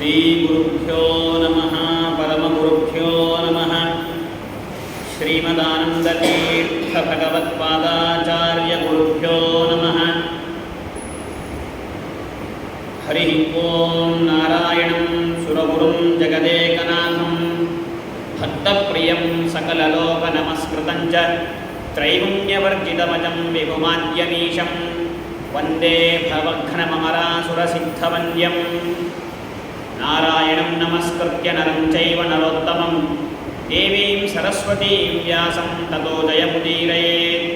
ಶ್ರೀ ಗುರುಭ್ಯೋ ನಮಃ ಪರಮಗುರುಭ್ಯೋ ನಮಃ. ಶ್ರೀಮದಾನಂದತೀರ್ಥ ಭಗವತ್ಪಾದಾಚಾರ್ಯ ಗುರುಭ್ಯೋ ನಮಃ. ಹರಿ ಓಂ. ನಾರಾಯಣಂ ಸುರಗುರುಂ ಜಗದೇಕನಾಥಂ ಭಕ್ತಪ್ರಿಯಂ ಸಕಲಲೋಕನಮಸ್ಕೃತಂ ಚ ತ್ರೈಗುಣ್ಯವರ್ಜಿತಮಜಂ ವಿಭುಮಾದ್ಯಮೀಶಂ ವಂದೇ ಭವಘ್ನಮರಾಸುರಸಿದ್ಧವಂದ್ಯಂ. ನಾರಾಯಣಂ ನಮಸ್ಕೃತ್ಯ ನರಂ ಚೈವ ನರೋತ್ತಮಂ ದೇವೀಂ ಸರಸ್ವತೀಂ ವ್ಯಾಸಂ ತತೋ ಜಯಮುದೀರಯೇತ್.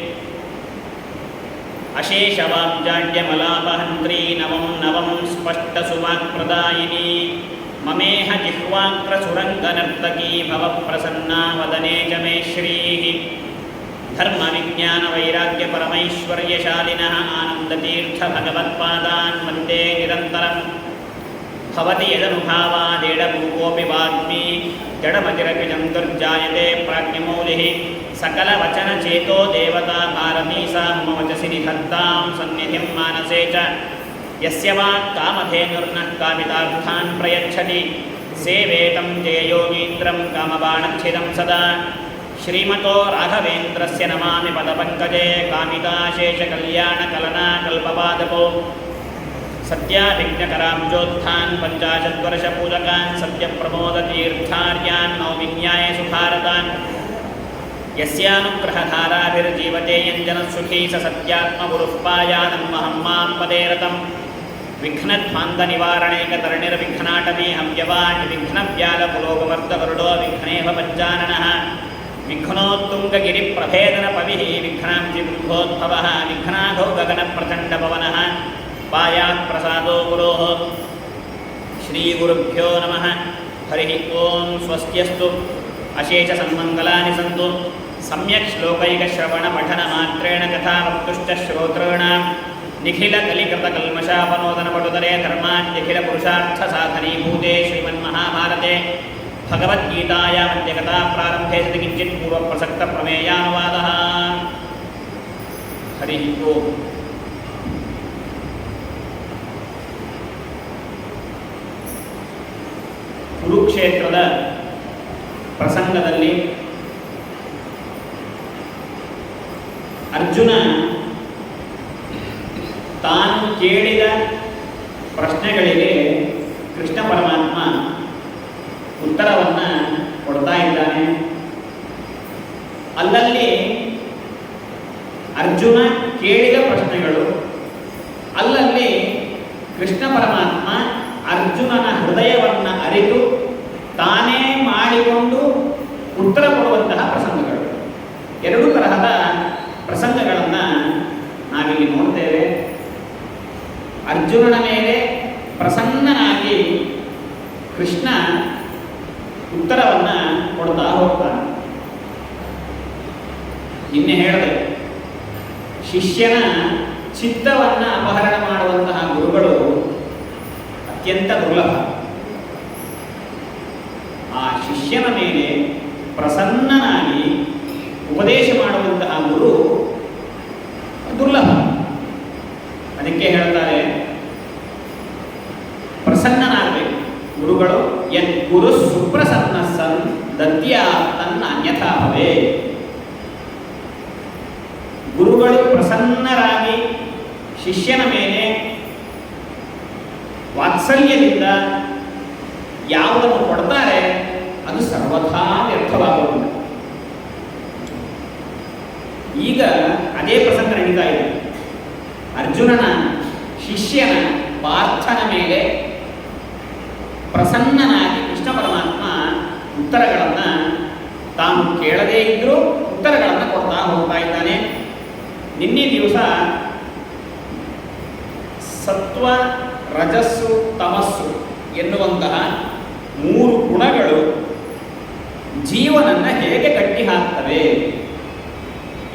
ಅಶೇಷವಾಬ್ಜಾಡ್ಯಮಲಾಪಹಂತ್ರೀ ನವಂ ನವಂ ಸ್ಪಷ್ಟಸುವಾಕ್ಪ್ರದಾಯಿನಿ ಮಮೇಹ ಜಿಹ್ವಾಗ್ರಸುರಂಗನರ್ತಕೀ ಭವಪ್ರಸನ್ನಾ ವದನೆ ಚ ಮೇ ಶ್ರೀಃ. ಧರ್ಮವಿಜ್ಞಾನವೈರಾಗ್ಯಪರಮೈಶ್ವರ್ಯಶಾಲಿನಃ ಆನಂದತೀರ್ಥ ಭಗವತ್ಪಾದಾನ್ ವಂದೇ ನಿರಂತರಂ. ಭವತಿ ಯದನುಭಾವಾದೇಡಭೂಕೋಪಿ ವಾಗ್ಮಿ ಜಡಮತಿರಪಿ ಜಂತುರ್ಜಾಯತೆ ಪ್ರಾಜ್ಞಮೌಲಿಃ. ಸಕಲವಚನಚೇತೋ ದೇವತಾ ಭಾರತೀ ಸಾ ಮಮ ವಚಸಿ ನಿಧತ್ತಾಂ ಸನ್ನಿಧಿಂ ಮಾನಸೇ ಚ. ಯಸ್ಯ ವಾಕ್ ಕಾಮಧೇನುರ್ನಃ ಕಾಮಿತಾರ್ಥಾನ್ ಪ್ರಯಚ್ಛತಿ ಸೇವೇತಂ ಜಯಯೋಗೀಂದ್ರಂ ಕಾಮಬಾಣಚ್ಛಿದಂ ಸದಾ. ಶ್ರೀಮತೋ ರಾಘವೇಂದ್ರಸ್ಯ ನಮಾಮಿ ಪದಪಂಕಜೇ ಕಾಮಿತಾಶೇಷಕಲ್ಯಾಣಕಲನಾ ಕಲ್ಪಪಾದಪೋ. ಸತ್ಯಾಭಿಜ್ಞಕರಾಬ್ಜೋತ್ಥಾನ್ ಪಂಚಾಶದ್ವರ್ಷಪೂಜಕಾನ್ ಸತ್ಯಪ್ರಮೋದತೀರ್ಥಾರ್ಯಾನ್ ನೌಮಿನ್ಯಾಯ ಸುಭಾರತಾನ್. ಯಸ್ಯಾನುಗ್ರಹಧಾರಾಭಿರ್ಜೀವತೆ ಯಂಜನಃಸುಖೀ ಸ ಸತ್ಯಾತ್ಮಗುರುಃ ಪಾಯಾನಂ ಮಹಂ ಮಾಂ ಪದೇ ರತಂ. ವಿಘ್ನಧ್ವಾन्तನಿವಾರಣೈಕತರಣಿರ್ವಿಘ್ನಾಟಮೇ ಹವ್ಯವಾನ್ ವಿಘ್ನವ್ಯಾಲಪುರೋಗವರ್ಧಗರುಡೋ ವಿಘ್ನೇಹ ಪಂಚಾನನಃ. ವಿಘ್ನೋತ್ತುಂಗಗಿರಿಪ್ರಭೇದನಪವಿಃ ವಿಘ್ನಾಂಸಿ ಬುದ್ಧೋದ್ಭವಃ ವಿಘ್ನಾಧೋ ಗಗನಪ್ರಚಂಡಪವನಃ ಪಾಯಾತ್ ಪ್ರಸಾದೋ ಗುರೋಃ. ಶ್ರೀಗುರುಭ್ಯೋ ನಮಃ. ಹರಿ ಓಂ. ಸ್ವಸ್ತ್ಯಸ್ತು ಅಶೇಷಸನ್ಮಂಗಲಾನಿ ಸಂತು. ಸಮ್ಯಕ್ ಶ್ಲೋಕೈಕಶ್ರವಣಪಠನಮಾತ್ರೇಣ ಕಥಾವಕ್ತುಶ್ಚ ಶ್ರೋತॄಣಾಂ ನಿಖಿಲಕಲಿಕೃತಕಲ್ಮಷಾಪನೋದನಪಟುತರೆ ಧರ್ಮಾದ್ಯಖಿಲಪುರುಷಾರ್ಥಸಾಧನೀಭೂತೆ ಶ್ರೀಮನ್ಮಹಾಭಾರತೆ ಭಗವದ್ಗೀತಾಯಾಂ ಅದ್ಯಕಥಾಪ್ರಾರಂಭೆ ಸತಿ ಕಿಂಚಿತ್ ಪೂರ್ವಪ್ರಸಕ್ತಪ್ರಮೇಯಾನುವಾದಃ. ಹರಿ ಓಂ. ಕುರುಕ್ಷೇತ್ರದ ಪ್ರಸಂಗದಲ್ಲಿ ಅರ್ಜುನ ತಾನು ಕೇಳಿದ ಪ್ರಶ್ನೆಗಳಿಗೆ ಕೃಷ್ಣ ಪರಮಾತ್ಮ ಉತ್ತರವನ್ನು ಕೊಡ್ತಾ ಇದ್ದಾನೆ. ಅಲ್ಲಲ್ಲಿ ಅರ್ಜುನ ಕೇಳಿದ ಪ್ರಶ್ನೆಗಳು, ಅಲ್ಲಲ್ಲಿ ಕೃಷ್ಣ ಪರಮಾತ್ಮ ಅರ್ಜುನನ ಹೃದಯವನ್ನು ಅರಿತು ತಾನೇ ಮಾಡಿಕೊಂಡು ಉತ್ತರ ಕೊಡುವಂತಹ ಪ್ರಸಂಗಗಳು. ಎರಡು ತರಹದ ಪ್ರಸಂಗಗಳನ್ನು ನಾವಿಲ್ಲಿ ನೋಡ್ತೇವೆ. ಅರ್ಜುನನ ಮೇಲೆ ಪ್ರಸನ್ನನಾಗಿ ಕೃಷ್ಣ ಉತ್ತರವನ್ನು ಕೊಡ್ತಾ ಹೋಗ್ತಾನೆ. ನಿನ್ನೆ ಹೇಳಿದೆ, ಶಿಷ್ಯನ ಚಿತ್ತವನ್ನು ಅಪಹರಣ ಮಾಡುವಂತಹ ಗುರುಗಳು ಅತ್ಯಂತ ದುರ್ಲಭ. ಆ ಶಿಷ್ಯನ ಮೇಲೆ ಪ್ರಸನ್ನನಾಗಿ ಉಪದೇಶ ಮಾಡುವಂತಹ ಗುರು ದುರ್ಲಭ. ಅದಕ್ಕೆ ಹೇಳ್ತಾರೆ, ಪ್ರಸನ್ನನಾಗಬೇಕು ಗುರುಗಳು. ಯತ್ ಗುರು ಸುಪ್ರಸನ್ನ ಸನ್ ದದ್ಯಾ ತನ್ನ ಅನ್ಯಥಾ ಭವೇ. ಗುರುಗಳು ಪ್ರಸನ್ನರಾಗಿ ಶಿಷ್ಯನ ಮೇಲೆ ವಾತ್ಸಲ್ಯದಿಂದ ಯಾವುದನ್ನು ಕೊಡ್ತಾರೆ ಅದು ಸರ್ವಥಾ ವ್ಯರ್ಥವಾಗುವುದಿಲ್ಲ. ಈಗ ಅದೇ ಪ್ರಸಂಗ ನಡೀತಾ ಇದೆ. ಅರ್ಜುನನ ಶಿಷ್ಯನ ಪಾರ್ಥನ ಮೇಲೆ ಪ್ರಸನ್ನನಾಗಿ ಕೃಷ್ಣ ಪರಮಾತ್ಮ ಉತ್ತರಗಳನ್ನು ತಾನು ಕೇಳದೇ ಇದ್ದರೂ ಉತ್ತರಗಳನ್ನು ಕೊಡ್ತಾ ಹೋಗ್ತಾ ಇದ್ದಾನೆ. ನಿನ್ನೆ ದಿವಸ ಸತ್ವ, ರಜಸ್ಸು, ತಮಸ್ಸು ಎನ್ನುವಂತಹ ಮೂರು ಗುಣಗಳು ಜೀವನನ್ನು ಹೇಗೆ ಕಟ್ಟಿ ಹಾಕ್ತವೆ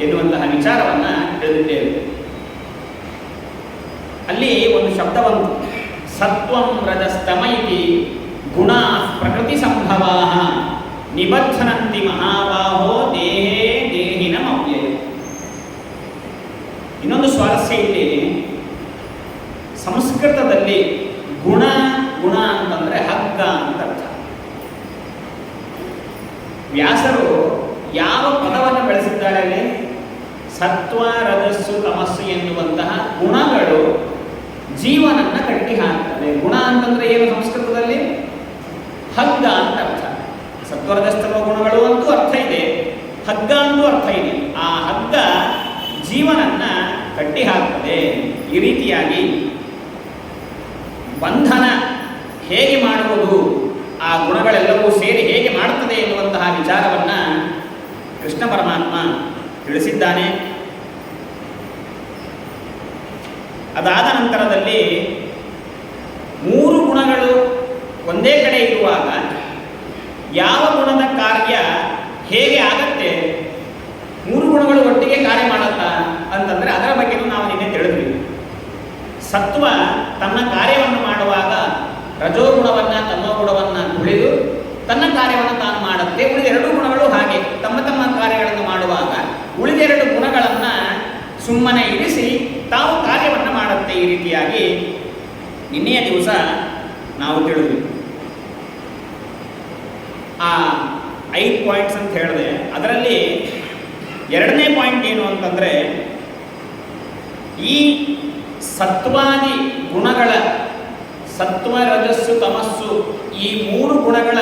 ಎನ್ನುವಂತಹ ವಿಚಾರವನ್ನು ತಿಳಿದಿದ್ದೇವೆ. ಅಲ್ಲಿ ಒಂದು ಶಬ್ದ ಬಂತು, ಸತ್ವಂ ರಜಸ್ತಮ ಇತಿ ಗುಣಾ ಪ್ರಕೃತಿ ಸಂಭವಾ ನಿಬಧ್ನಂತಿ ಮಹಾಬಾಹೋ ದೇಹೇ ದೇಹಿನಂ ಅವ್ಯಯ. ಇನ್ನೊಂದು ಸ್ವಾರಸ್ಯ ಇಲ್ಲಿ, ಸಂಸ್ಕೃತದಲ್ಲಿ ಗುಣ ಗುಣ ಅಂತಂದರೆ ಹಗ್ಗ ವ್ಯಾಸರು ಯಾವ ಪದವನ್ನು ಬೆಳೆಸಿದ್ದಾರೆ ಅಲ್ಲಿ? ಸತ್ವ ರಜಸ್ಸು ತಮಸ್ಸು ಎನ್ನುವಂತಹ ಗುಣಗಳು ಜೀವನನ್ನ ಕಟ್ಟಿ ಹಾಕ್ತವೆ. ಗುಣ ಅಂತಂದ್ರೆ ಏನು ಸಂಸ್ಕೃತದಲ್ಲಿ? ಹಗ್ಗ ಅಂತ ಅರ್ಥ. ಸತ್ವರಜಸ್ತಮ ಗುಣಗಳು ಅಂತೂ ಅರ್ಥ ಇದೆ, ಹಗ್ಗ ಅಂತೂ ಅರ್ಥ ಇದೆ. ಆ ಹಗ್ಗ ಜೀವನನ್ನ ಕಟ್ಟಿ ಹಾಕ್ತದೆ. ಈ ರೀತಿಯಾಗಿ ಬಂಧನ ಹೇಗೆ ಮಾಡುವುದು, ಆ ಗುಣಗಳೆಲ್ಲವೂ ಸೇರಿ ಹೇಗೆ ಮಾಡುತ್ತದೆ ಎನ್ನುವಂತಹ ವಿಚಾರವನ್ನ ಕೃಷ್ಣ ಪರಮಾತ್ಮ ತಿಳಿಸಿದ್ದಾನೆ. ಅದಾದ ನಂತರದಲ್ಲಿ 3 ಗುಣಗಳು ಒಂದೇ ಕಡೆ ಇರುವಾಗ ಯಾವ ಗುಣದ ಕಾರ್ಯ ಹೇಗೆ ಆಗತ್ತೆ, 3 ಗುಣಗಳು ಒಟ್ಟಿಗೆ ಕಾರ್ಯ ಮಾಡತ್ತಾ ಅಂತಂದ್ರೆ ಅದರ ಬಗ್ಗೆನೂ ನಾವು ನಿನ್ನೆ ತಿಳಿದ್ವಿ. ಸತ್ವ ತನ್ನ ಕಾರ್ಯವನ್ನು ಮಾಡುವಾಗ ರಜೋಗುಣವನ್ನ ತಮೋಗುಣವನ್ನ ತುಳಿದು ತನ್ನ ಕಾರ್ಯವನ್ನು ತಾನು ಮಾಡುತ್ತೆ. ಉಳಿದೆರಡು ಗುಣಗಳು ಹಾಗೆ ತಮ್ಮ ತಮ್ಮ ಕಾರ್ಯಗಳನ್ನು ಮಾಡುವಾಗ ಉಳಿದೆರಡು ಗುಣಗಳನ್ನ ಸುಮ್ಮನೆ ಇರಿಸಿ ತಾವು ಕಾರ್ಯವನ್ನು ಮಾಡುತ್ತೆ. ಈ ರೀತಿಯಾಗಿ ನಿನ್ನೆಯ ದಿವಸ ನಾವು ತಿಳಿದ್ವಿ. ಆ 5 ಪಾಯಿಂಟ್ಸ್ ಅಂತ ಹೇಳಿದೆ. ಅದರಲ್ಲಿ 2ನೇ ಪಾಯಿಂಟ್ ಏನು ಅಂತಂದ್ರೆ, ಈ ಸತ್ವಾದಿ ಗುಣಗಳ, ಸತ್ವ ರಜಸ್ಸು ತಮಸ್ಸು, ಈ 3 ಗುಣಗಳ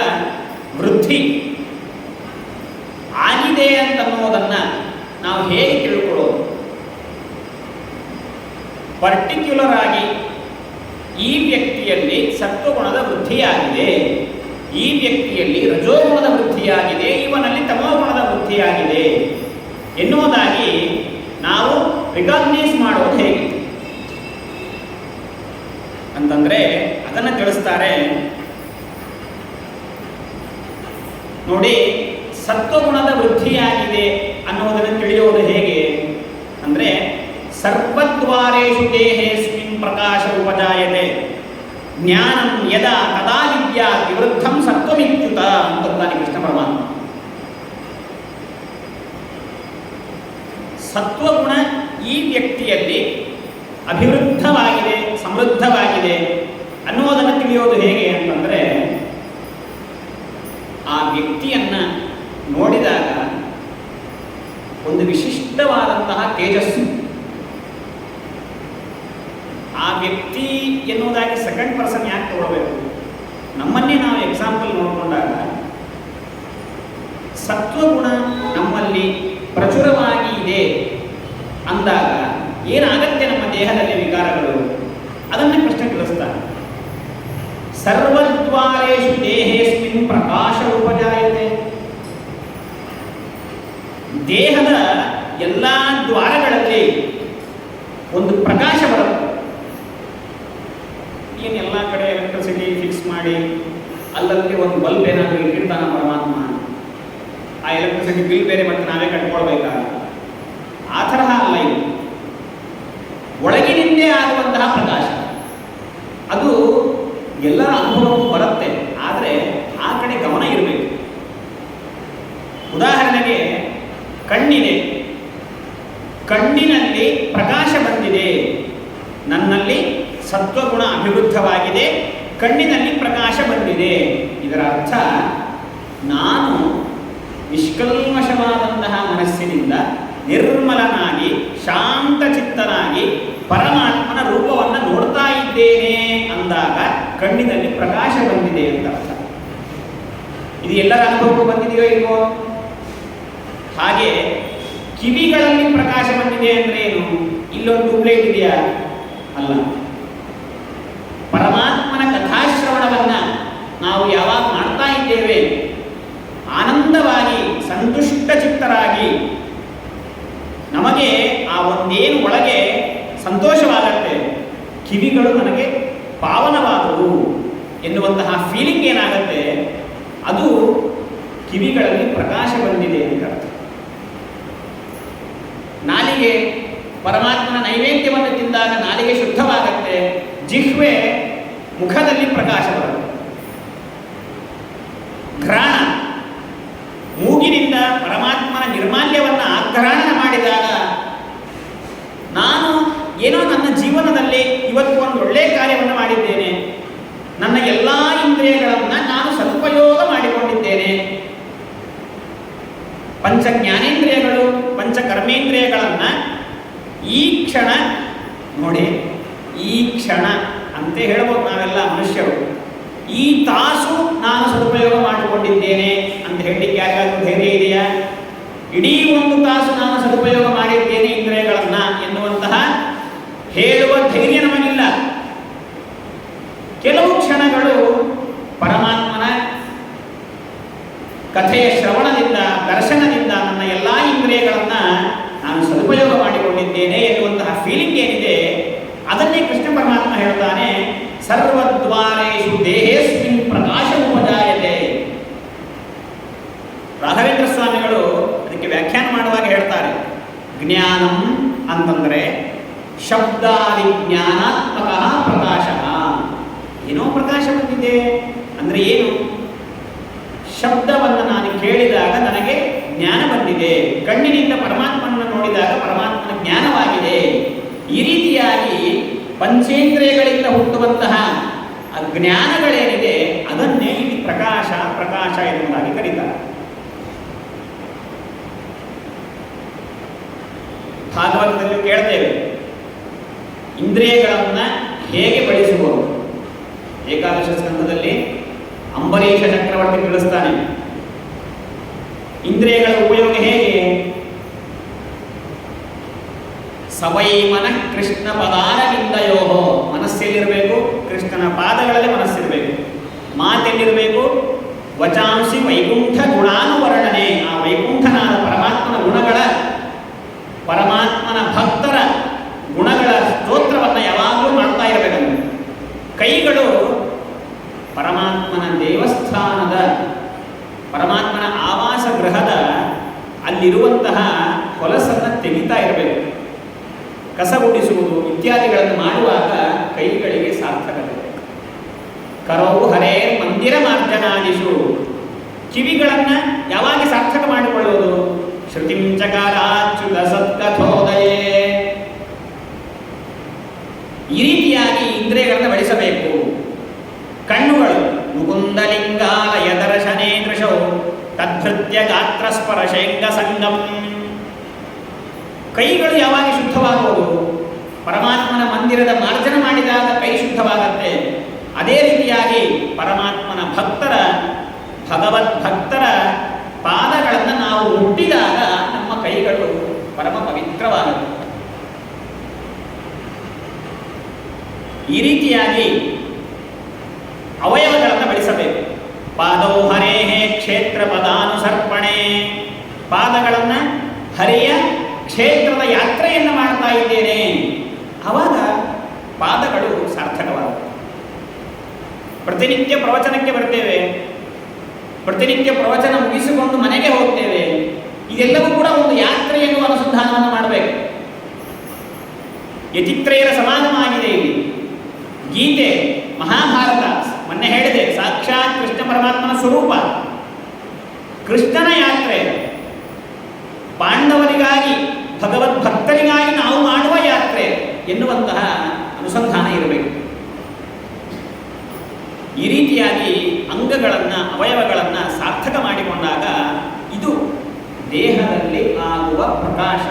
ವೃದ್ಧಿ ಆಗಿದೆ ಅಂತನ್ನೋದನ್ನ ನಾವು ಹೇಗೆ ತಿಳ್ಕೊಳ್ಳೋದು? ಪರ್ಟಿಕ್ಯುಲರ್ ಆಗಿ ಈ ವ್ಯಕ್ತಿಯಲ್ಲಿ ಸತ್ವಗುಣದ ವೃದ್ಧಿಯಾಗಿದೆ, ಈ ವ್ಯಕ್ತಿಯಲ್ಲಿ ರಜೋಗುಣದ ವೃದ್ಧಿಯಾಗಿದೆ, ಇವನಲ್ಲಿ ತಮೋಗುಣದ ವೃದ್ಧಿಯಾಗಿದೆ ಎನ್ನುವುದಾಗಿ ನಾವು ರಿಕಾಗ್ನೈಸ್ ಮಾಡೋದು ಹೇಗೆ ಅಂತಂದ್ರೆ ಅದನ್ನು ತಿಳಿಸ್ತಾರೆ ನೋಡಿ. ಸತ್ವಗುಣದ ವೃದ್ಧಿಯಾಗಿದೆ ಅನ್ನುವುದನ್ನು ತಿಳಿಯೋದು ಹೇಗೆ ಅಂದ್ರೆ, ಸರ್ವದ್ವಾರೇಷು ದೇಹೇಸ್ಮಿನ್ ಪ್ರಕಾಶ ಉಪಜಾಯತೆ ಜ್ಞಾನಂ ಯದಾ ತದಾ ವಿದ್ಯಾ ವಿವೃದ್ಧಂ ಸತ್ವಮಿತ್ಯುತ ಅಂತಂದಾನೆ ಕೃಷ್ಣ ಪರಮಾತ್ಮ. ಸತ್ವಗುಣ ಈ ವ್ಯಕ್ತಿಯಲ್ಲಿ ಅಭಿವೃದ್ಧವಾಗಿದೆ, ಸಮೃದ್ಧವಾಗಿದೆ ಅನ್ನುವುದನ್ನು ತಿಳಿಯೋದು ಹೇಗೆ ಅಂತಂದ್ರೆ, ಆ ವ್ಯಕ್ತಿಯನ್ನ ನೋಡಿದಾಗ ಒಂದು ವಿಶಿಷ್ಟವಾದಂತಹ ತೇಜಸ್ಸು, ಆ ವ್ಯಕ್ತಿ ಎನ್ನುವುದಾಗಿ ಸೆಕೆಂಡ್ ಪರ್ಸನ್ ಯಾಕೆ ತಗೊಳ್ಬೇಕು? ನಮ್ಮನ್ನೇ ನಾವು ಎಕ್ಸಾಂಪಲ್ ನೋಡಿಕೊಂಡಾಗ ಸತ್ವಗುಣ ನಮ್ಮಲ್ಲಿ ಪ್ರಚುರವಾಗಿ ಇದೆ ಅಂದಾಗ ಏನಾಗತ್ತೆ ನಮ್ಮ ದೇಹದಲ್ಲಿ ವಿಕಾರಗಳು, ಅದನ್ನು ಕೃಷ್ಣ ತಿಳಿಸ್ತಾನೆ. ಸರ್ವದ್ವಾರೇಷು ದೇಹೇಸ್ಮಿನ್ ಪ್ರಕಾಶ ಉಪಜಾಯತೆ. ದೇಹದ ಎಲ್ಲ ದ್ವಾರಗಳಲ್ಲಿ ಒಂದು ಪ್ರಕಾಶ ಬರುತ್ತೆ. ಏನೆಲ್ಲ ಕಡೆ ಎಲೆಕ್ಟ್ರಿಸಿಟಿ ಫಿಕ್ಸ್ ಮಾಡಿ ಅಲ್ಲಲ್ಲಿ ಒಂದು ಬಲ್ಬ್ ಏನಾದರೂ ಇಟ್ಟಿರ್ತಾನ ಪರಮಾತ್ಮ, ಆ ಎಲೆಕ್ಟ್ರಿಸಿಟಿ ಬಿಲ್ ಬೇರೆ ಮತ್ತೆ ನಾವೇ ಕಟ್ಕೊಳ್ಬೇಕಾ? ಆ ತರಹ ಅಲ್ಲ ಇದು. ಒಳಗಿನಿಂದೇ ಆಗುವಂತಹ ಪ್ರಕಾಶ ಅದು ಎಲ್ಲರ ಅನುಭವಕ್ಕೂ ಬರುತ್ತೆ, ಆದರೆ ಆ ಕಡೆ ಗಮನ ಇರಬೇಕು. ಉದಾಹರಣೆಗೆ ಕಣ್ಣಿದೆ, ಕಣ್ಣಿನಲ್ಲಿ ಪ್ರಕಾಶ ಬಂದಿದೆ, ನನ್ನಲ್ಲಿ ಸತ್ವಗುಣ ಅಭಿವೃದ್ಧವಾಗಿದೆ, ಕಣ್ಣಿನಲ್ಲಿ ಪ್ರಕಾಶ ಬಂದಿದೆ. ಇದರ ಅರ್ಥ ನಾನು ನಿಷ್ಕಲ್ಮಶವಾದಂತಹ ಮನಸ್ಸಿನಿಂದ ನಿರ್ಮಲನಾಗಿ ಶಾಂತಚಿತ್ತನಾಗಿ ಪರಮಾತ್ಮನ ರೂಪವನ್ನು ನೋಡ್ತಾ ಇದ್ದೇನೆ ಅಂದಾಗ ಕಣ್ಣಿನಲ್ಲಿ ಪ್ರಕಾಶ ಬಂದಿದೆ ಅಂತ ಅರ್ಥ. ಇದು ಎಲ್ಲರ ಅನುಭವಕ್ಕೂ ಬಂದಿದೆಯೋ ಇಲ್ವೋ? ಹಾಗೆ ಕಿವಿಗಳಲ್ಲಿ ಪ್ರಕಾಶ ಬಂದಿದೆ ಅಂದ್ರೆ ಏನು? ಇಲ್ಲೊಂದು ಟ್ಯೂಬ್ಲೈಟ್ ಇದೆಯಾ? ಅಲ್ಲ. ಪರಮಾತ್ಮನ ಕಥಾಶ್ರವಣವನ್ನ ನಾವು ಯಾವಾಗ ಮಾಡ್ತಾ ಇದ್ದೇವೆ, ಆನಂದವಾಗಿ ಸಂತುಷ್ಟ ಚಿತ್ತರಾಗಿ ನಮಗೆ ಆ ಒಂದೇನು ಒಳಗೆ ಸಂತೋಷವಾಗತ್ತೆ, ಕಿವಿಗಳು ನನಗೆ ಪಾವನವಾದವು ಎನ್ನುವಂತಹ ಫೀಲಿಂಗ್ ಏನಾಗತ್ತೆ, ಅದು ಕಿವಿಗಳಲ್ಲಿ ಪ್ರಕಾಶ ಬಂದಿದೆ ಅಂತ ಅರ್ಥ. ನಾಲಿಗೆ ಪರಮಾತ್ಮನ ನೈವೇದ್ಯವನ್ನು ತಿಂದಾಗ ನಾಲಿಗೆ ಶುದ್ಧವಾಗತ್ತೆ, ಜಿಹ್ವೆ ಮುಖದಲ್ಲಿ ಪ್ರಕಾಶ ಬರುತ್ತೆ. ಘ್ರಾಣ ಮೂಗಿನಿಂದ ಪರಮಾತ್ಮನ ನಿರ್ಮಾಲ್ಯವನ್ನು ಆಘ್ರಾಣ ಮಾಡಿದಾಗ ನಾನು ಏನೋ ನನ್ನ ಜೀವನದಲ್ಲಿ ಇವತ್ತು ಒಂದು ಒಳ್ಳೆಯ ಕಾರ್ಯವನ್ನು ಮಾಡಿದ್ದೇನೆ, ನನ್ನ ಎಲ್ಲ ಇಂದ್ರಿಯಗಳನ್ನು ನಾನು ಸದುಪಯೋಗ ಮಾಡಿಕೊಂಡಿದ್ದೇನೆ ಜ್ಞಾನೇಂದ್ರಿಯಗಳು, ಪಂಚ ಕರ್ಮೇಂದ್ರಿಯಗಳನ್ನು ಈ ಕ್ಷಣ ನೋಡಿ, ಈ ಕ್ಷಣ ಅಂತ ಹೇಳ್ಬೋದು ನಾವೆಲ್ಲ ಮನುಷ್ಯರು. ಈ ತಾಸು ನಾನು ಸದುಪಯೋಗ ಮಾಡಿಕೊಂಡಿದ್ದೇನೆ ಅಂತ ಹೇಳಲಿಕ್ಕೆ ಯಾರಿಗಾದ್ರೂ ಧೈರ್ಯ ಇದೆಯಾ? ಇಡೀ ಒಂದು ತಾಸು ನಾನು ಸದುಪಯೋಗ ಮಾಡಿದ್ದೇನೆ ಇಂದ್ರಿಯಗಳನ್ನು ಎನ್ನುವಂತಹ ಹೇಳುವ ಧೈರ್ಯ ನಮಗಿಲ್ಲ. ಕೆಲವು ಕ್ಷಣಗಳು ಪರಮಾತ್ಮನ ಕಥೆಯ ಶ್ರವಣದಿಂದ, ದರ್ಶನದಿಂದ ನನ್ನ ಎಲ್ಲ ಇಂದ್ರಿಯಗಳನ್ನು ನಾನು ಸದುಪಯೋಗ ಮಾಡಿಕೊಂಡಿದ್ದೇನೆ ಎನ್ನುವಂತಹ ಫೀಲಿಂಗ್ ಏನಿದೆ ಅದನ್ನೇ ಕೃಷ್ಣ ಪರಮಾತ್ಮ ಹೇಳ್ತಾನೆ, ಸರ್ವದ್ವಾರೇಷು ದೇಹೇಸ್ಮಿನ್ ಪ್ರಕಾಶ ಉಪಜಾಯತೆ. ರಾಘವೇಂದ್ರ ಸ್ವಾಮಿಗಳು ಅದಕ್ಕೆ ವ್ಯಾಖ್ಯಾನ ಮಾಡುವಾಗ ಹೇಳ್ತಾರೆ, ಜ್ಞಾನಂ ಅಂತಂದರೆ ಶಬ್ದಾದಿ ಜ್ಞಾನಾತ್ಮಕ ಪ್ರಕಾಶ. ಏನೋ ಪ್ರಕಾಶ ಬಂದಿದೆ ಅಂದರೆ ಏನು? ಶಬ್ದವನ್ನು ನಾನು ಕೇಳಿದಾಗ ನನಗೆ ಜ್ಞಾನ ಬಂದಿದೆ, ಕಣ್ಣಿನಿಂದ ಪರಮಾತ್ಮನನ್ನು ನೋಡಿದಾಗ ಪರಮಾತ್ಮನ ಜ್ಞಾನವಾಗಿದೆ. ಈ ರೀತಿಯಾಗಿ ಪಂಚೇಂದ್ರಿಯಗಳಿಂದ ಹುಟ್ಟುವಂತಹ ಜ್ಞಾನಗಳೇನಿದೆ ಅದನ್ನೇ ಇಲ್ಲಿ ಪ್ರಕಾಶ ಪ್ರಕಾಶ ಎನ್ನುವುದಾಗಿ ಕರೀತಾರೆ. ಭಾಗವತದಲ್ಲಿ ಕೇಳ್ತೇವೆ, ಇಂದ್ರಿಯಗಳನ್ನು ಹೇಗೆ ಬಳಸುವುದು. ಏಕಾದಶ ಸ್ಕಂದದಲ್ಲಿ ಅಂಬರೀಷ ಚಕ್ರವರ್ತಿ ತಿಳಿಸ್ತಾನೆ, ಇಂದ್ರಿಯಗಳ ಉಪಯೋಗ ಹೇಗೆ? ಸವೈ ಮನಃ ಕೃಷ್ಣ ಪದಾರವಿಂದಯೋ, ಮನಸ್ಸೆಲ್ಲಿರಬೇಕು? ಕೃಷ್ಣನ ಪಾದಗಳಲ್ಲಿ ಮನಸ್ಸಿರಬೇಕು. ಮಾತೆಲ್ಲಿರಬೇಕು? ವಚಾಂಸಿ ವೈಕುಂಠ ಗುಣಾನುವರ್ಣನೆ, ಆ ವೈಕುಂಠನಾದ ಪರಮಾತ್ಮನ ಗುಣಗಳ, ಪರಮಾತ್ಮನ ಭಕ್ತರ ಗುಣಗಳ ಸ್ತೋತ್ರವನ್ನು ಯಾವಾಗಲೂ ಮಾಡ್ತಾ ಇರಬೇಕಂತೆ. ಕೈಗಳು ಪರಮಾತ್ಮನ ದೇವಸ್ಥಾನದ, ಪರಮಾತ್ಮನ ಆವಾಸ ಗೃಹದ ಅಲ್ಲಿರುವಂತಹ ಹೊಲಸನ್ನು ತೆಗಿತಾ ಇರಬೇಕು. ಕಸ ಗುಡಿಸುವುದು ಇತ್ಯಾದಿಗಳನ್ನು ಮಾಡುವಾಗ ಕೈಗಳಿಗೆ ಸಾರ್ಥಕತೆ. ಕರೌ ಹರೇ ಮಂದಿರ ಮಾರ್ಜನಾದಿಷು, ಕಿವಿಗಳನ್ನು ಯಾವಾಗ ಸಾರ್ಥಕ ಮಾಡಿಕೊಳ್ಳುವುದು? ಶ್ರುತಿಂಚಕಾರಾಚ್ಯುತ ಸತ್ಕಥೋದಯೇ. ಈ ರೀತಿಯಾಗಿ ಇಂದ್ರಿಯಗಳನ್ನು ಬಳಸಬೇಕು. ಕಣ್ಣುಗಳು ಮುಕುಂದಲಿಂಗಾಲಯ ದರ್ಶನೇ ದೃಶೌ ತದ್ಭೃತ್ಯ ಗಾತ್ರ ಸ್ಪರ್ಶೇಂಗ ಸಂಗಮ್. ಕೈಗಳು ಯಾವಾಗ ಶುದ್ಧವಾಗುವುದು? ಪರಮಾತ್ಮನ ಮಂದಿರದ ಮಾರ್ಜನ ಮಾಡಿದಾಗ ಕೈ ಶುದ್ಧವಾಗತ್ತೆ. ಅದೇ ರೀತಿಯಾಗಿ ಪರಮಾತ್ಮನ ಭಕ್ತರ, ಭಗವದ್ಭಕ್ತರ ಪಾದಗಳನ್ನು ನಾವು ಮುಟ್ಟಿದಾಗ ನಮ್ಮ ಕೈಗಳು ಪರಮ ಪವಿತ್ರವಾಗುತ್ತೆ. ಈ ರೀತಿಯಾಗಿ ಅವಯವಗಳನ್ನು ಬಳಸಬೇಕು. ಪಾದೌ ಹರೇಹೇ ಕ್ಷೇತ್ರ ಪದಾನುಸರ್ಪಣೆ, ಪಾದಗಳನ್ನು ಹರಿಯ ಕ್ಷೇತ್ರದ ಯಾತ್ರೆಯನ್ನು ಮಾಡ್ತಾ ಇದ್ದೇನೆ, ಆವಾಗ ಪಾದಗಳು ಸಾರ್ಥಕವಾಗುತ್ತೆ. ಪ್ರತಿನಿತ್ಯ ಪ್ರವಚನಕ್ಕೆ ಬರ್ತೇವೆ, ಪ್ರತಿನಿತ್ಯ ಪ್ರವಚನ ಮುಗಿಸಿಕೊಂಡು ಮನೆಗೆ ಹೋಗ್ತೇವೆ. ಇದೆಲ್ಲವೂ ಕೂಡ ಒಂದು ಯಾತ್ರೆಯನ್ನು ಅನುಸಂಧಾನವನ್ನು ಮಾಡಬೇಕು. ಯತಿತ್ರಯರ ಸಮಾಗಮವಾಗಿದೆ ಇಲ್ಲಿ. ಗೀತೆ, ಮಹಾಭಾರತ, ಮೊನ್ನೆ ಹೇಳಿದೆ, ಸಾಕ್ಷಾತ್ ಕೃಷ್ಣ ಪರಮಾತ್ಮನ ಸ್ವರೂಪ. ಕೃಷ್ಣನ ಯಾತ್ರೆ, ಪಾಂಡವರಿಗಾಗಿ, ಭಗವದ್ಭಕ್ತರಿಗಾಗಿ ನಾವು ಮಾಡುವ ಯಾತ್ರೆ ಎನ್ನುವಂತಹ ಅನುಸಂಧಾನ ಇರಬೇಕು. ಈ ರೀತಿಯಾಗಿ ಅಂಗಗಳನ್ನು, ಅವಯವಗಳನ್ನು ಸಾರ್ಥಕ ಮಾಡಿಕೊಂಡಾಗ ಇದು ದೇಹದಲ್ಲಿ ಆಗುವ ಪ್ರಕಾಶ.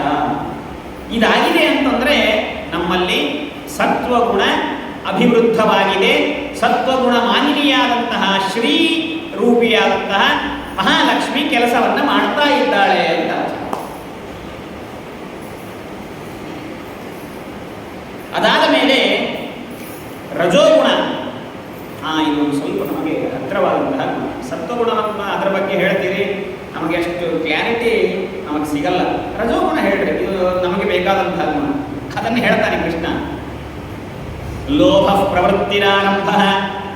ಇದಾಗಿದೆ ಅಂತಂದರೆ ನಮ್ಮಲ್ಲಿ ಸತ್ವಗುಣ ಅಭಿವೃದ್ಧವಾಗಿದೆ. ಸತ್ವಗುಣ ಮಾಲಿನಿಯಾದಂತಹ ಶ್ರೀ ರೂಪಿಯಾದಂತಹ ಮಹಾಲಕ್ಷ್ಮಿ ಕೆಲಸವನ್ನು ಮಾಡ್ತಾ ಇದ್ದಾಳೆ ಅಂತ. ಅದಾದ ಮೇಲೆ ರಜೋಗುಣ, ಇದೊಂದು ಸ್ವಲ್ಪ ನಮಗೆ ಹತ್ತಿರವಾದಂತಹ ಗುಣ. ಸತ್ವಗುಣವನ್ನು ಅದರ ಬಗ್ಗೆ ಹೇಳ್ತೀರಿ, ನಮಗೆ ಅಷ್ಟು ಕ್ಲಾರಿಟಿ ನಮಗೆ ಸಿಗಲ್ಲ. ರಜೋಗುಣ ಹೇಳ್ರಿ, ಇದು ನಮಗೆ ಬೇಕಾದಂತಹ ಗುಣ. ಅದನ್ನು ಹೇಳ್ತಾನೆ ಕೃಷ್ಣ. ಲೋಭ ಪ್ರವೃತ್ತಿರಾರಂಭ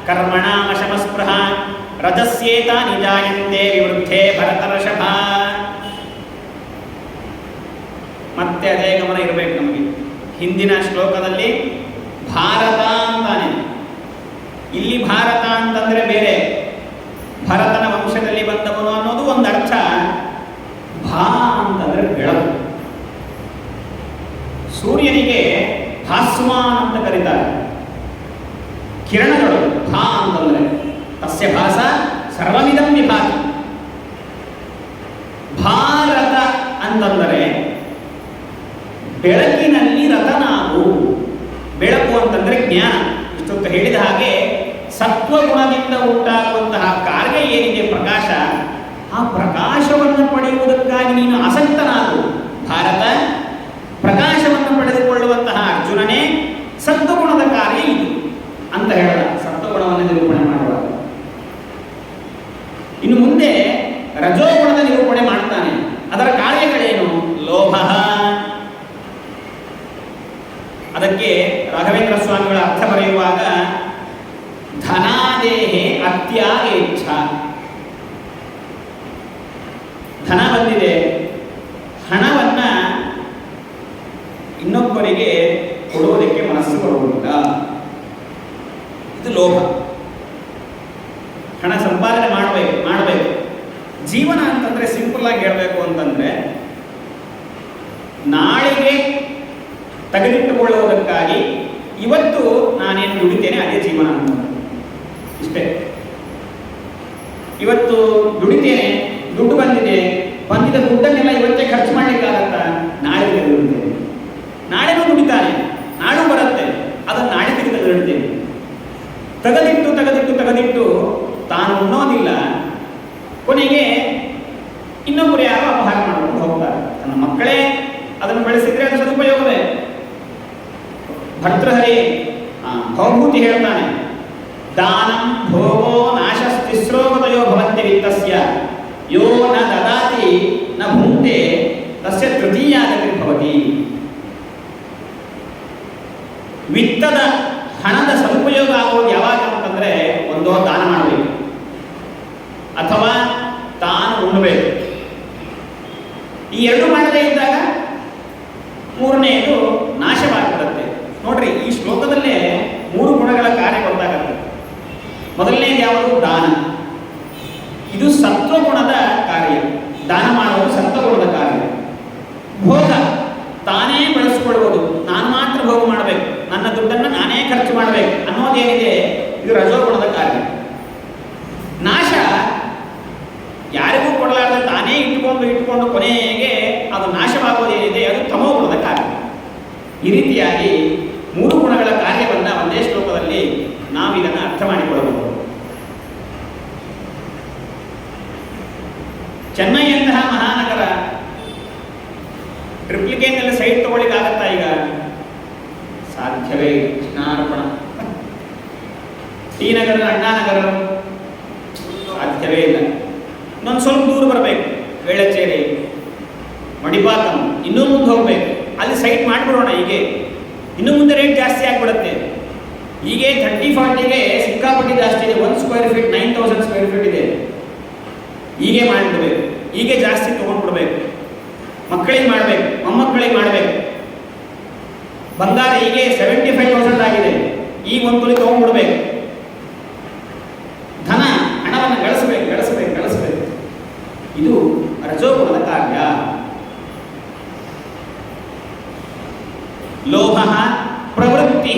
ಕರ್ಮಣಾಮಶಮಸ್ಪೃಹ ರಜಸ್ಯೇತಾನಿ ಜಾಯಂತೆ ವಿವೃದ್ಧೇ ಭರತರ್ಷಭ. ಮತ್ತೆ ಅದೇ ಗಮನ ಇರಬೇಕು ನಮಗೆ. ಹಿಂದಿನ ಶ್ಲೋಕದಲ್ಲಿ ಭಾರತ ಅಂತಾನೆ, ಇಲ್ಲಿ ಭಾರತ ಅಂತಂದ್ರೆ ಬೇರೆ, ಭರತನ ವಂಶದಲ್ಲಿ ಬಂದವನು ಅನ್ನೋದು ಒಂದು ಅರ್ಥ. ಭಾ ಅಂತಂದ್ರೆ ಬೆಳಕು. ಸೂರ್ಯನಿಗೆ ಭಾಸ್ವಾನ್ ಅಂತ ಕರೀತಾರೆ. ಕಿರಣಗಳು ಭಾ ಅಂತಂದ್ರೆ ತಸ್ಯ ಭಾಸ ಸರ್ವಮಿದಂ ವಿಭಾತಿ. ಭಾರತ ಅಂತಂದರೆ ಬೆಳಕಿನಲ್ಲಿ ರತನಾಗು. ಬೆಳಕು ಅಂತಂದರೆ ಜ್ಞಾನ. ಇಷ್ಟೊತ್ತು ಹೇಳಿದ ಹಾಗೆ ಸತ್ವಗುಣದಿಂದ ಉಂಟಾಗುವಂತಹ ಕಾರ್ಯ ಏನಿದೆ ಪ್ರಕಾಶ, ಆ ಪ್ರಕಾಶವನ್ನು ಪಡೆಯುವುದಕ್ಕಾಗಿ ನೀನು ಆಸಕ್ತನಾಗು. ಭಾರತ, ಪ್ರಕಾಶವನ್ನು ಪಡೆದುಕೊಳ್ಳುವಂತಹ ಅರ್ಜುನನೇ ಸತ್ವಗುಣದ ಕಾರ್ಯ ಇದು ಅಂತ ಹೇಳಲ್ಲ, ಸತ್ವಗುಣವನ್ನು ನಿರೂಪಣೆ ಮಾಡುವಾಗ. ಇನ್ನು ಮುಂದೆ ರಜೋಗುಣದ ನಿರೂಪಣೆ ಮಾಡ್ತಾನೆ. ಅದರ ಕಾರ್ಯಗಳೇನು? ಲೋಭ. ಅದಕ್ಕೆ ರಾಘವೇಂದ್ರ ಸ್ವಾಮಿಗಳ ಅರ್ಥ ಬರೆಯುವಾಗ ಧನಾದೇಹೆ ಅತ್ಯಾಗೇಚ್ಛ. ಧನ ಬಂದಿದೆ, ಹಣವನ್ನ ಇನ್ನೊಬ್ಬರಿಗೆ ಕೊಡುವುದಕ್ಕೆ ಮನಸ್ಸು ಬರುವುದಿಲ್ಲ, ಇದು ಲೋಭ. ಹಣ ಸಂಪಾದನೆ ಮಾಡಬೇಕು. ಜೀವನ ಅಂತಂದ್ರೆ ಸಿಂಪಲ್ ಆಗಿ ಹೇಳಬೇಕು ಅಂತಂದ್ರೆ ನಾಳೆಗೆ ತೆಗೆದಿಟ್ಟುಕೊಳ್ಳುವುದಕ್ಕಾಗಿ ಇವತ್ತು ನಾನೇನು ದುಡಿತೇನೆ ಅದೇ ಜೀವನ ಅಂತ. ಇಷ್ಟೇ. ಇವತ್ತು ದುಡಿತೇನೆ, ದುಡ್ಡು ಬಂದಿದ್ದ ದುಡ್ಡನ್ನೆಲ್ಲ ಇವತ್ತೇ ಖರ್ಚು ಮಾಡಲಿಕ್ಕಾಗತ್ತಾ? ನಾಳೆ ತೆಗೆದುಬಿಡ್ತೇನೆ. ನಾಳೆನೂ ದುಡಿತಾನೆ, ನಾಳು ಬರುತ್ತೆ, ಅದನ್ನು ನಾಳೆ ತೆಗೆದಿಡ್ತೇನೆ. ತೆಗೆದಿಟ್ಟು ತಾನು ಉಣ್ಣೋದಿಲ್ಲ. ಕೊನೆಗೆ ಇನ್ನೊಬ್ಬರು ಯಾರೋ ಅಪಹಾರ ಮಾಡಿಕೊಂಡು ಹೋಗ್ತಾರೆ. ತನ್ನ ಮಕ್ಕಳೇ ಅದನ್ನು ಬೆಳೆಸಿದ್ರೆ ಅದು ಸದುಪಯೋಗವೇ. ಭರ್ತೃಹರಿ ಭವಭೂತಿ ಹೇಳ್ತಾನೆ, ದಾನಂ ಭೋಗೋ ನಾಶಸ್ತಿಸ್ರೋಗತಯೋ ಭವಂತಿ ವಿತ್ತಸ್ಯ ಯೋ ನ ದದಾತಿ ನ ಭುಂಕ್ತೆ ತಸ್ಯ ತೃತೀಯಾಗತಿ ಭವತಿ. ವಿತ್ತದ ಹಣದ ಸದುಪಯೋಗ ಆಗೋದು ಯಾವಾಗ ಅಂತಂದ್ರೆ ಒಂದೋ ದಾನ ಮಾಡಬೇಕು ಅಥವಾ ತಾನು ಉಣ್ಣಬೇಕು. ಈ ಎರಡು ಮಾಡದೇ ಇದ್ದಾಗ ಮೂರನೆಯದು ನಾಶವಾಗಿಬಿಡುತ್ತೆ. ನೋಡ್ರಿ, ಈ ಶ್ಲೋಕದಲ್ಲೇ 3 ಗುಣಗಳ ಕಾರ್ಯ ಗೊತ್ತಾಗುತ್ತೆ. ಮೊದಲನೇದು ಯಾವುದು? ದಾನ. ಇದು ಸತ್ವಗುಣದ ಕಾರ್ಯ. ದಾನ ಮಾಡುವುದು ಸತ್ವಗುಣದ ಕಾರ್ಯ. ಭೋಗ, ತಾನೇ ಬಳಸಿಕೊಳ್ಳುವುದು, ನಾನು ಮಾತ್ರ ಭೋಗ ಮಾಡಬೇಕು, ನನ್ನ ದುಡ್ಡನ್ನು ನಾನೇ ಖರ್ಚು ಮಾಡಬೇಕು ಅನ್ನೋದೇನಿದೆ, ಇದು ರಜೋಗುಣದ ಕಾರ್ಯ. ನಾಶ, ಯಾರಿಗೂ ಕೊಡಲಾರ್ದ ತಾನೇ ಇಟ್ಟುಕೊಂಡು ಕೊನೆಗೆ ಅದು ನಾಶವಾಗುವುದೇನಿದೆ, ಅದು ತಮೋಗುಣದ ಕಾರ್ಯ. ಈ ರೀತಿಯಾಗಿ 3 ಗುಣಗಳ ಕಾರ್ಯವನ್ನು ಒಂದೇ ಶ್ಲೋಕದಲ್ಲಿ ನಾವಿದನ್ನು ಅರ್ಥ ಮಾಡಿಕೊಳ್ಳಬಹುದು. ಚೆನ್ನೈಯಂತಹ ಮಹಾನಗರ, ಟ್ರಿಪ್ಲಿಕೇನ್ನಲ್ಲಿ ಸೈಟ್ ತಗೊಳ್ಳಿಕ್ಕಾಗತ್ತಾ ಈಗ? ಸಾಧ್ಯವೇ ಇಲ್ಲ. ಕೃಷ್ಣಾರ್ಪಣ. ಟಿ ನಗರ, ಅಣ್ಣಾನಗರ ಸಾಧ್ಯವೇ ಇಲ್ಲ. ಇನ್ನೊಂದು ಸ್ವಲ್ಪ ದೂರ ಬರಬೇಕು, ವೇಳಚೇರಿ, ಮಡಿಪಾಕಂ, ಇನ್ನೂ ಮುಂದೆ ಹೋಗ್ಬೇಕು, ಅಲ್ಲಿ ಸೈಟ್ ಮಾಡಿಬಿಡೋಣ. ಹೀಗೆ ಇನ್ನು ಮುಂದೆ ರೇಟ್ ಜಾಸ್ತಿ ಆಗಿಬಿಡುತ್ತೆ. ಹೀಗೆ 30-40ಗೆ ಸಿಕ್ಕಾಪಟ್ಟಿ ಜಾಸ್ತಿ ಇದೆ. 1 ಸ್ಕ್ವೇರ್ ಫೀಟ್ 9000 ಸ್ಕ್ವೇರ್ ಫೀಟ್ ಇದೆ. ಹೀಗೆ ಮಾಡಿಬಿಡ್ಬೇಕು, ಹೀಗೆ ಜಾಸ್ತಿ ತೊಗೊಂಡ್ಬಿಡ್ಬೇಕು. ಮಕ್ಕಳಿಗೆ ಮಾಡಬೇಕು, ಮೊಮ್ಮಕ್ಕಳಿಗೆ ಮಾಡಬೇಕು. ಬಂಗಾರ ಹೀಗೆ 75,000 ಆಗಿದೆ, ಈಗ 1 ತೊಲೆ ತೊಗೊಂಡ್ಬಿಡ್ಬೇಕು. ಹಣವನ್ನು ಗಳಿಸಬೇಕು. ಇದು ರಜೋಗುಣದ ಕಾರ್ಯ. ಲೋಭ ಪ್ರವೃತ್ತಿ.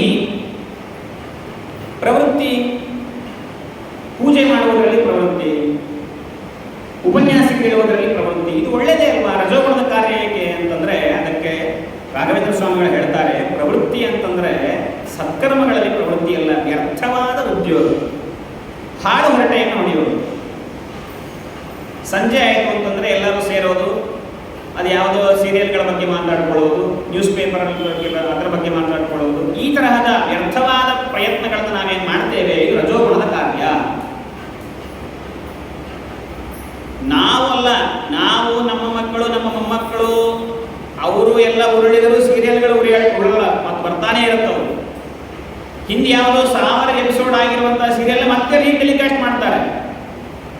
ಪೂಜೆ ಮಾಡುವುದರಲ್ಲಿ ಪ್ರವೃತ್ತಿ, ಉಪನ್ಯಾಸ ಕೇಳುವುದರಲ್ಲಿ ಪ್ರವೃತ್ತಿ. ಇದು ಒಳ್ಳೆಯದೇ ಅಲ್ವಾ? ರಜೋಗುಣದ ಕಾರ್ಯ ಏಕೆ ಅಂತಂದ್ರೆ ಅದಕ್ಕೆ ರಾಘವೇಂದ್ರ ಸ್ವಾಮಿಗಳು ಹೇಳ್ತಾರೆ, ಪ್ರವೃತ್ತಿ ಅಂತಂದ್ರೆ ಸತ್ಕರ್ಮಗಳಲ್ಲಿ ಪ್ರವೃತ್ತಿ ಅಲ್ಲ, ವ್ಯರ್ಥವಾದ ಉದ್ಯೋಗ. ಹಾಡು ಹರಟೆಯನ್ನು ಹೊಡೆಯೋದು. ಸಂಜೆ ಆಯಿತು ಅಂತಂದರೆ ಎಲ್ಲರೂ ಸೇರೋದು, ಅದು ಯಾವುದೋ ಸೀರಿಯಲ್ಗಳ ಬಗ್ಗೆ ಮಾತಾಡ್ಕೊಳ್ಳೋದು, ನ್ಯೂಸ್ ಪೇಪರ್ ಅದರ ಬಗ್ಗೆ ಮಾತಾಡ್ಕೊಳ್ಳೋದು, ಈ ತರಹದ ವ್ಯರ್ಥವಾದ ಪ್ರಯತ್ನಗಳನ್ನು ನಾವೇನು ಮಾಡ್ತೇವೆ, ಇದು ರಜೋಗುಣದ ಕಾರ್ಯ. ನಾವು ನಮ್ಮ ಮಕ್ಕಳು, ನಮ್ಮ ಮೊಮ್ಮಕ್ಕಳು, ಅವರು ಎಲ್ಲ ಉರುಳಿದರು, ಸೀರಿಯಲ್ಗಳು ಉರುಳಲ್ಲ, ಮತ್ತು ಬರ್ತಾನೆ ಇರುತ್ತವು. ಹಿಂದೆ ಯಾವುದೋ 1000 ಎಪಿಸೋಡ್ ಆಗಿರುವಂತಹ ಸೀರಿಯಲ್ ಮತ್ತೆ ರೀಟೆಲಿಕಾಸ್ಟ್ ಮಾಡ್ತಾರೆ.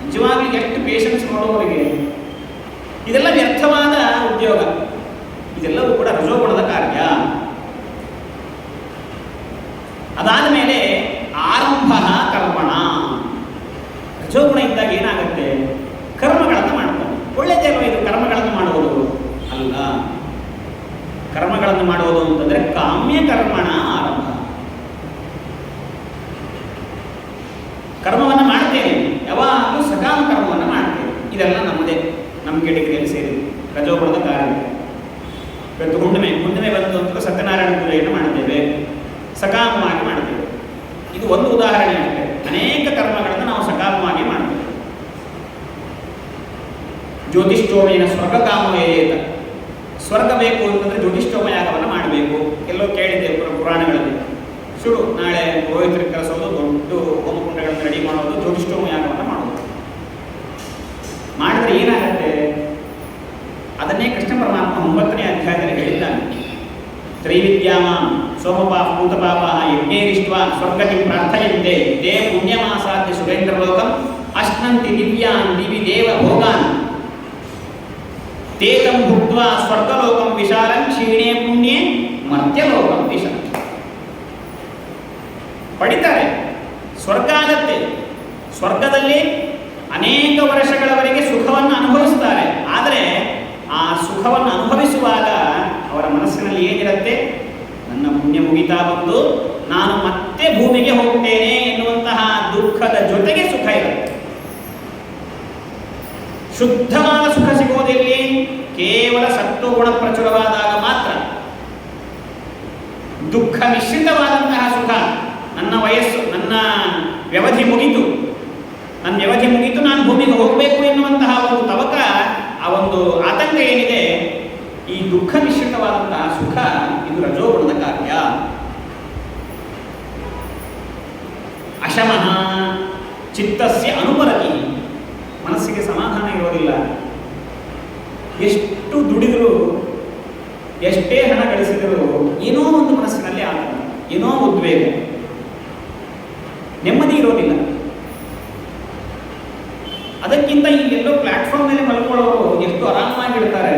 ನಿಜವಾಗ್ಲೂ ಎಷ್ಟು ಪೇಷನ್ಸ್ ನೋಡುವವರಿಗೆ. ಇದೆಲ್ಲ ವ್ಯರ್ಥವಾದ ಉದ್ಯೋಗ. ಇದೆಲ್ಲವೂ ಕೂಡ ರಜೋಗುಣದ ಕಾರ್ಯ. ಅದಾದ ಮೇಲೆ ಆರಂಭ ಕರ್ಮಣ. ರಜೋಗುಣ ಇದ್ದಾಗ ಏನಾಗುತ್ತೆ? ಕರ್ಮಗಳನ್ನು ಮಾಡ್ತಾರೆ. ಒಳ್ಳೆಯದೇ ಅಲ್ವ ಇದು? ಕರ್ಮಗಳನ್ನು ಮಾಡುವುದು ಅಲ್ಲ. ಕರ್ಮಗಳನ್ನು ಮಾಡುವುದು ಅಂತಂದ್ರೆ ಕಾಮ್ಯ ಕರ್ಮಣ ಆರಂಭ. ಕರ್ಮವನ್ನು ಮಾಡ್ತೇನೆ, ಯಾವಾಗಲೂ ಸಕಾಮ ಕರ್ಮವನ್ನು ಮಾಡ್ತೇನೆ. ಇದೆಲ್ಲ ನಮ್ಮದೇ, ನಮ್ಮ ಕೆಟಗರಿಯಲ್ಲಿ ಸೇರಿದೆ. ರಜೋಗುಣದ ಕಾರ್ಯ. ಇವತ್ತು ಹುಣ್ಣಿಮೆ ಬಂತು ಅಂತ ಸತ್ಯನಾರಾಯಣ ಪೂಜೆಯನ್ನು ಮಾಡುತ್ತೇವೆ, ಸಕಾಮವಾಗಿ ಮಾಡ್ತೇವೆ. ಇದು ಒಂದು ಉದಾಹರಣೆ ಅಷ್ಟೇ. ಅನೇಕ ಕರ್ಮಗಳನ್ನು ನಾವು ಸಕಾಮವಾಗಿ ಮಾಡ್ತೇವೆ. ಜ್ಯೋತಿಷ್ಠೋಮೇನ ಸ್ವರ್ಗಕಾಮವೇತ, ಸ್ವರ್ಗ ಬೇಕು ಅಂತಂದರೆ ಜ್ಯೋತಿಷ್ಠೋಮ ಯಾಗವನ್ನು ಮಾಡಬೇಕು. ಎಲ್ಲೋ ಕೇಳಿದೆ ಪುರಾಣಗಳಲ್ಲಿ. ಶುರು ನಾಳೆ ಪುರೋಹಿತರಿಗೆ ಕರೆಸೋದು, ದೊಡ್ಡ ಹೋಮಕುಂಡಗಳನ್ನು ರೆಡಿ ಮಾಡೋದು, ಜ್ಯೋತಿಷ್ಠೋಮ ಯಾಗವನ್ನು ಮಾಡೋದು. ಮಾಡಿದ್ರೆ ಏನಾಗುತ್ತೆ? ಅದನ್ನೇ ಕೃಷ್ಣ ಪರಮಾತ್ಮ 9ನೇ ಅಧ್ಯಾಯದಲ್ಲಿ ಹೇಳಿದ್ದಾನೆ. ತ್ರೈವಿದ್ಯಾಮಾಂ ಸೋಮಪಾಪ ಭೂತಪಾಪ ಯಜ್ಞೇರಿಷ್ಟ್ವಾ ಸ್ವರ್ಗತಿಂ ಪ್ರಾರ್ಥಯಂತೆ ತೇ ಪುಣ್ಯಮಾಸಾದ್ಯ ಸುರೇಂದ್ರಲೋಕಂ ಅಶ್ನಂತಿ ದಿವ್ಯಾನ್ ದಿವಿ ದೇವ ಭೋಗಾನ್ ತೇತಂ ಭುಕ್ತ್ವಾ ಸ್ವರ್ಗಲೋಕಂ ವಿಶಾಲಂ ಕ್ಷೀಣೇ ಪುಣ್ಯೇ ಮರ್ತ್ಯಲೋಕಂ ವಿಶಾಲಂ. ಪಡಿತಾರೆ, ಸ್ವರ್ಗ ಆಗತ್ತೆ. ಸ್ವರ್ಗದಲ್ಲಿ ಅನೇಕ ವರ್ಷಗಳವರೆಗೆ ಸುಖವನ್ನು ಅನುಭವಿಸ್ತಾರೆ. ಆದರೆ ಆ ಸುಖವನ್ನು ಅನುಭವಿಸುವಾಗ ಅವರ ಮನಸ್ಸಿನಲ್ಲಿ ಏನಿರುತ್ತೆ? ನನ್ನ ಪುಣ್ಯ ಮುಗಿತಾ ಬಂದು ನಾನು ಮತ್ತೆ ಭೂಮಿಗೆ ಹೋಗ್ತೇನೆ ಎನ್ನುವಂತಹ ದುಃಖದ ಜೊತೆಗೆ ಸುಖ ಇರುತ್ತೆ. ಶುದ್ಧವಾದ ಸುಖ ಸಿಗೋದಿಲ್ಲಿ ಕೇವಲ ಸತ್ವಗುಣ ಪ್ರಚುರವಾದಾಗ ಮಾತ್ರ. ದುಃಖ ಮಿಶ್ರಿತವಾದಂತಹ ಸುಖ, ನನ್ನ ವಯಸ್ಸು, ನನ್ನ ವ್ಯವಧಿ ಮುಗಿತು, ನಾನು ಭೂಮಿಗೆ ಹೋಗಬೇಕು ಎನ್ನುವಂತಹ ಒಂದು ತವಕ, ಆ ಒಂದು ಆತಂಕ ಏನಿದೆ, ಈ ದುಃಖ ಮಿಶ್ರಿತವಾದಂತಹ ಸುಖ, ಇದು ರಜೋಗುಣದ ಕಾರ್ಯ. ಅಶಮಃ ಚಿತ್ತಸ್ಯ ಅನುಪರತಿ, ಮನಸ್ಸಿಗೆ ಸಮಾಧಾನ ಇರೋದಿಲ್ಲ. ಎಷ್ಟು ದುಡಿದರೂ, ಎಷ್ಟೇ ಹಣ ಗಳಿಸಿದರೂ ಏನೋ ಒಂದು ಮನಸ್ಸಿನಲ್ಲಿ ಆತಂಕ, ಏನೋ ಉದ್ವೇಗ, ನೆಮ್ಮದಿ ಇರೋದಿಲ್ಲ. ಅದಕ್ಕಿಂತ ಇಲ್ಲೆಲ್ಲೋ ಪ್ಲಾಟ್ಫಾರ್ಮ್ ಮೇಲೆ ಮಲ್ಕೊಳ್ಳೋರು ಎಷ್ಟು ಆರಾಮಾಗಿರ್ತಾರೆ.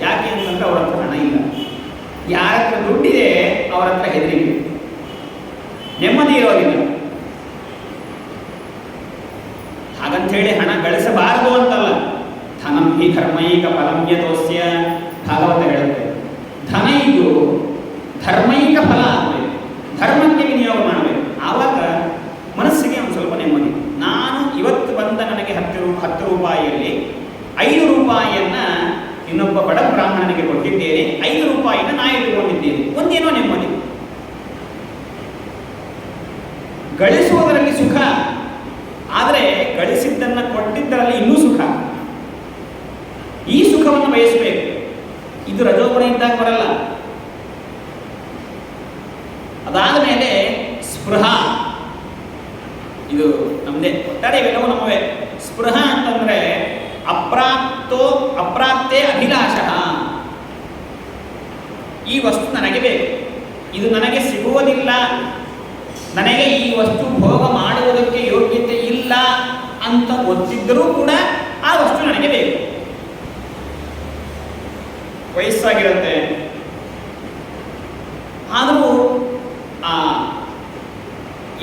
ಯಾಕೆ ಅಂತಂದ್ರೆ ಅವ್ರ ಹತ್ರ ಹಣ ಇಲ್ಲ. ಯಾರ ಹತ್ರ ದುಡ್ಡಿದೆ ಅವರ ಹತ್ರ ಹೆದರಿಕೆ, ನೆಮ್ಮದಿ ಇರೋದಿಲ್ಲ. ಹಾಗಂಥೇಳಿ ಹಣ ಗಳಿಸಬಾರದು ಅಂತಲ್ಲ. ಧನಂ ಹಿ ಧರ್ಮೈಕ ಫಲಮ್ಯತೋಸ್ಯ, ಭಾಗವತ ಹೇಳುತ್ತೆ. ಧನ ಇದು ಧರ್ಮೈಕ ಫಲ ಆಗಬೇಕು, ಧರ್ಮಕ್ಕೆ ವಿನಿಯೋಗ ಮಾಡಬೇಕು. ಆವಾಗ ಮನಸ್ಸಿಗೆ ಒಂದು ಸ್ವಲ್ಪ ನೆಮ್ಮದಿ. ನಾನು ಇವತ್ತು ಬಂದ ನನಗೆ 10 ರೂಪಾಯಿಯಲ್ಲಿ 5 ರೂಪಾಯಿಯನ್ನ ಇನ್ನೊಬ್ಬ ಬಡ ಬ್ರಾಹ್ಮಣನಿಗೆ ಕೊಟ್ಟಿದ್ದೇನೆ, 5 ರೂಪಾಯಿನ ನಾ ಇಟ್ಟುಕೊಂಡಿದ್ದೇನೆ, ಒಂದೇನೋ ನೆಮ್ಮದಿ. ಗಳಿಸುವುದರಲ್ಲಿ ಸುಖ, ಆದರೆ ಗಳಿಸಿದ್ದನ್ನು ಕೊಟ್ಟಿದ್ದರಲ್ಲಿ ಇನ್ನೂ ಸುಖ. ಈ ಸುಖವನ್ನು ಬಯಸಬೇಕು. ಇದು ರಜೋಗುಣ ಇದ್ದಾಗ ಬರಲ್ಲ. ಅದಾದ ಮೇಲೆ ಸ್ಪೃಹ, ಇದು ನಮ್ಮದೇ, ಒಟ್ಟಾರೆ ಇವೆಲ್ಲವೂ ನಮ್ಮವೇ. ಸ್ಪೃಹ ಅಂತಂದ್ರೆ ಅಪ್ರಾಪ್ತೇ ಅಭಿಲಾಷ. ಈ ವಸ್ತು ನನಗೆ ಬೇಕು, ಇದು ನನಗೆ ಸಿಗುವುದಿಲ್ಲ, ನನಗೆ ಈ ವಸ್ತು ಭೋಗ ಮಾಡುವುದಕ್ಕೆ ಯೋಗ್ಯತೆ ಇಲ್ಲ ಅಂತ ಗೊತ್ತಿದ್ದರೂ ಕೂಡ ಆ ವಸ್ತು ನನಗೆ ಬೇಕು. ವಯಸ್ಸಾಗಿರುತ್ತೆ, ಆದರೂ ಆ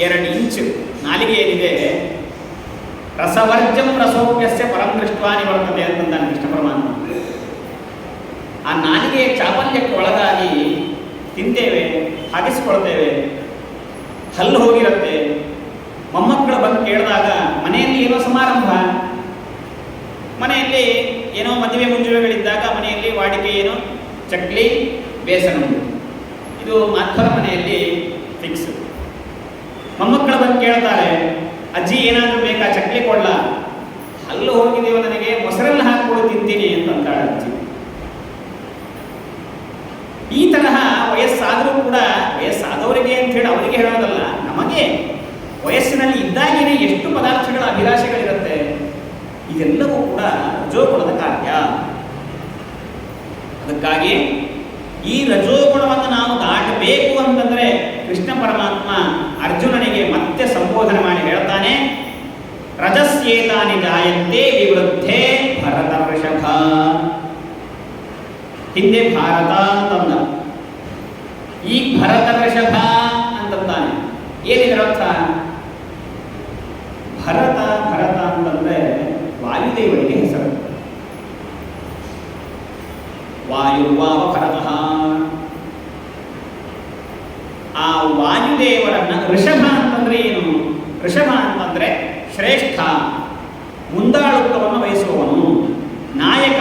2 ಇಂಚು ನಾಲಿಗೆ ಏನಿದೆ, ರಸವರ್ಜಂ ರಸೋಪ್ಯಸ್ಯ ಪರಂ ದೃಷ್ಟ್ವಾ ನಿವರ್ತತೆ ಅಂತಂದಾನೆ ಕೃಷ್ಣ ಪರಮಾತ್ಮ. ಆ ನಾಲಿಗೆಯ ಚಾಪಲ್ಯಕ್ಕೆ ಒಳಗಾಗಿ ತಿಂತೇವೆ, ಹಾಕಿಸ್ಕೊಳ್ತೇವೆ, ಹಲ್ಲು ಹೋಗಿರುತ್ತೆ. ಮೊಮ್ಮಕ್ಕಳು ಬಂದು ಕೇಳಿದಾಗ ಮನೆಯಲ್ಲಿ ಏನೋ ಸಮಾರಂಭ, ಮನೆಯಲ್ಲಿ ಏನೋ ಮದುವೆ ಮುಂಜುವೆಗಳಿದ್ದಾಗ ಮನೆಯಲ್ಲಿ ವಾಡಿಕೆ ಏನೋ ಚಕ್ಲಿ, ಬೇಸನ, ಇದು ಮಾಧ್ವರ ಮನೆಯಲ್ಲಿ ಫಿಕ್ಸ್. ಮೊಮ್ಮಕ್ಕಳು ಬಂದು ಕೇಳ್ತಾರೆ, ಅಜ್ಜಿ ಏನಾದರೂ ಬೇಕಾ, ಚಕ್ಲಿ ಕೊಡ್ಲ? ಹಲ್ಲು ಹೋಗಿದೀವ, ನನಗೆ ಮೊಸರಲ್ಲಿ ಹಾಕಿಕೊಡು ತಿಂತೀನಿ ಅಂತ ಅಂತಾಳೆ ಅಜ್ಜಿ. ಈ ತರಹ ವಯಸ್ಸಾದರೂ ಕೂಡ, ವಯಸ್ಸಾದವರಿಗೆ ಅಂತ ಹೇಳಿ ಅವರಿಗೆ ಹೇಳೋದಲ್ಲ, ನಮಗೆ ವಯಸ್ಸಿನಲ್ಲಿ ಇದ್ದಾಗೇನೆ ಎಷ್ಟು ಪದಾರ್ಥಗಳ ಅಭಿಲಾಷೆಗಳಿರುತ್ತೆ. ಇದೆಲ್ಲವೂ ಕೂಡ ರಜೋಗುಣದ ಕಾರ್ಯ. ಅದಕ್ಕಾಗಿ ಈ ರಜೋಗುಣವನ್ನು ನಾವು ದಾಟಬೇಕು ಅಂತಂದ್ರೆ ಕೃಷ್ಣ ಪರಮಾತ್ಮ ಅರ್ಜುನನಿಗೆ ಮತ್ತೆ ಸಂಬೋಧನೆ ಮಾಡಿ ಹೇಳ್ತಾನೆ, ರಜಸ್ಯೇತಾನಿ ಜಾಯಂತೆ ವಿವೃದ್ಧೆ ಭರತ ವೃಷಭ. ಹಿಂದೆ ಭಾರತ ಅಂತಂದ, ಈ ಭರತ ವೃಷಭ ಅಂತಂತಾನೆ. ಏನಿದರ ಅರ್ಥ? ಭರತ ಅಂತಂದ್ರೆ ವಾಯುದೇವರಿಗೆ ಹೆಸರು. ವಾಯುರ್ವಾವ ಭರತಃ. ಆ ವಾಯುದೇವರನ್ನ ಋಷಭ ಅಂತಂದ್ರೆ ಏನು? ಋಷಭ ಅಂತಂದ್ರೆ ಶ್ರೇಷ್ಠ, ಮುಂದಾಳುತ್ವವನ್ನು ವಹಿಸುವವನು, ನಾಯಕ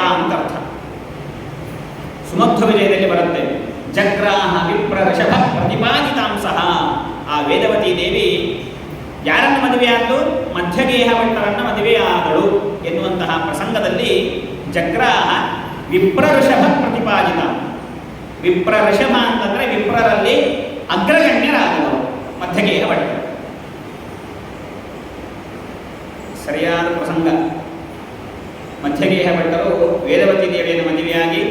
ಅಂಸಃ. ಆ ವೇದವತಿ ದೇವಿ ಯಾರನ್ನು ಮದುವೆಯಾದಳು? ಮಧ್ಯಗೇಹ ಭಟ್ಟರನ್ನು ಮದುವೆಯಾದಳು ಎನ್ನುವಂತಹ ಪ್ರಸಂಗದಲ್ಲಿ ಜಗ್ರಾಹ ವಿಪ್ರಋಷಭ ಪ್ರತಿಪಾದಿತ. ವಿಪ್ರಋಷಭ ಅಂತಂದರೆ ವಿಪ್ರರಲ್ಲಿ ಅಗ್ರಗಣ್ಯರಾದವರು ಮಧ್ಯಗೇಹ ಭಟ್ಟರು. ಸರಿಯಾದ ಪ್ರಸಂಗ. ಮಧ್ಯಗೇಹ ಭಟ್ಟರು ವೇದವತಿ ದೇವಿಯನ್ನು ಮದುವೆಯಾಗಿ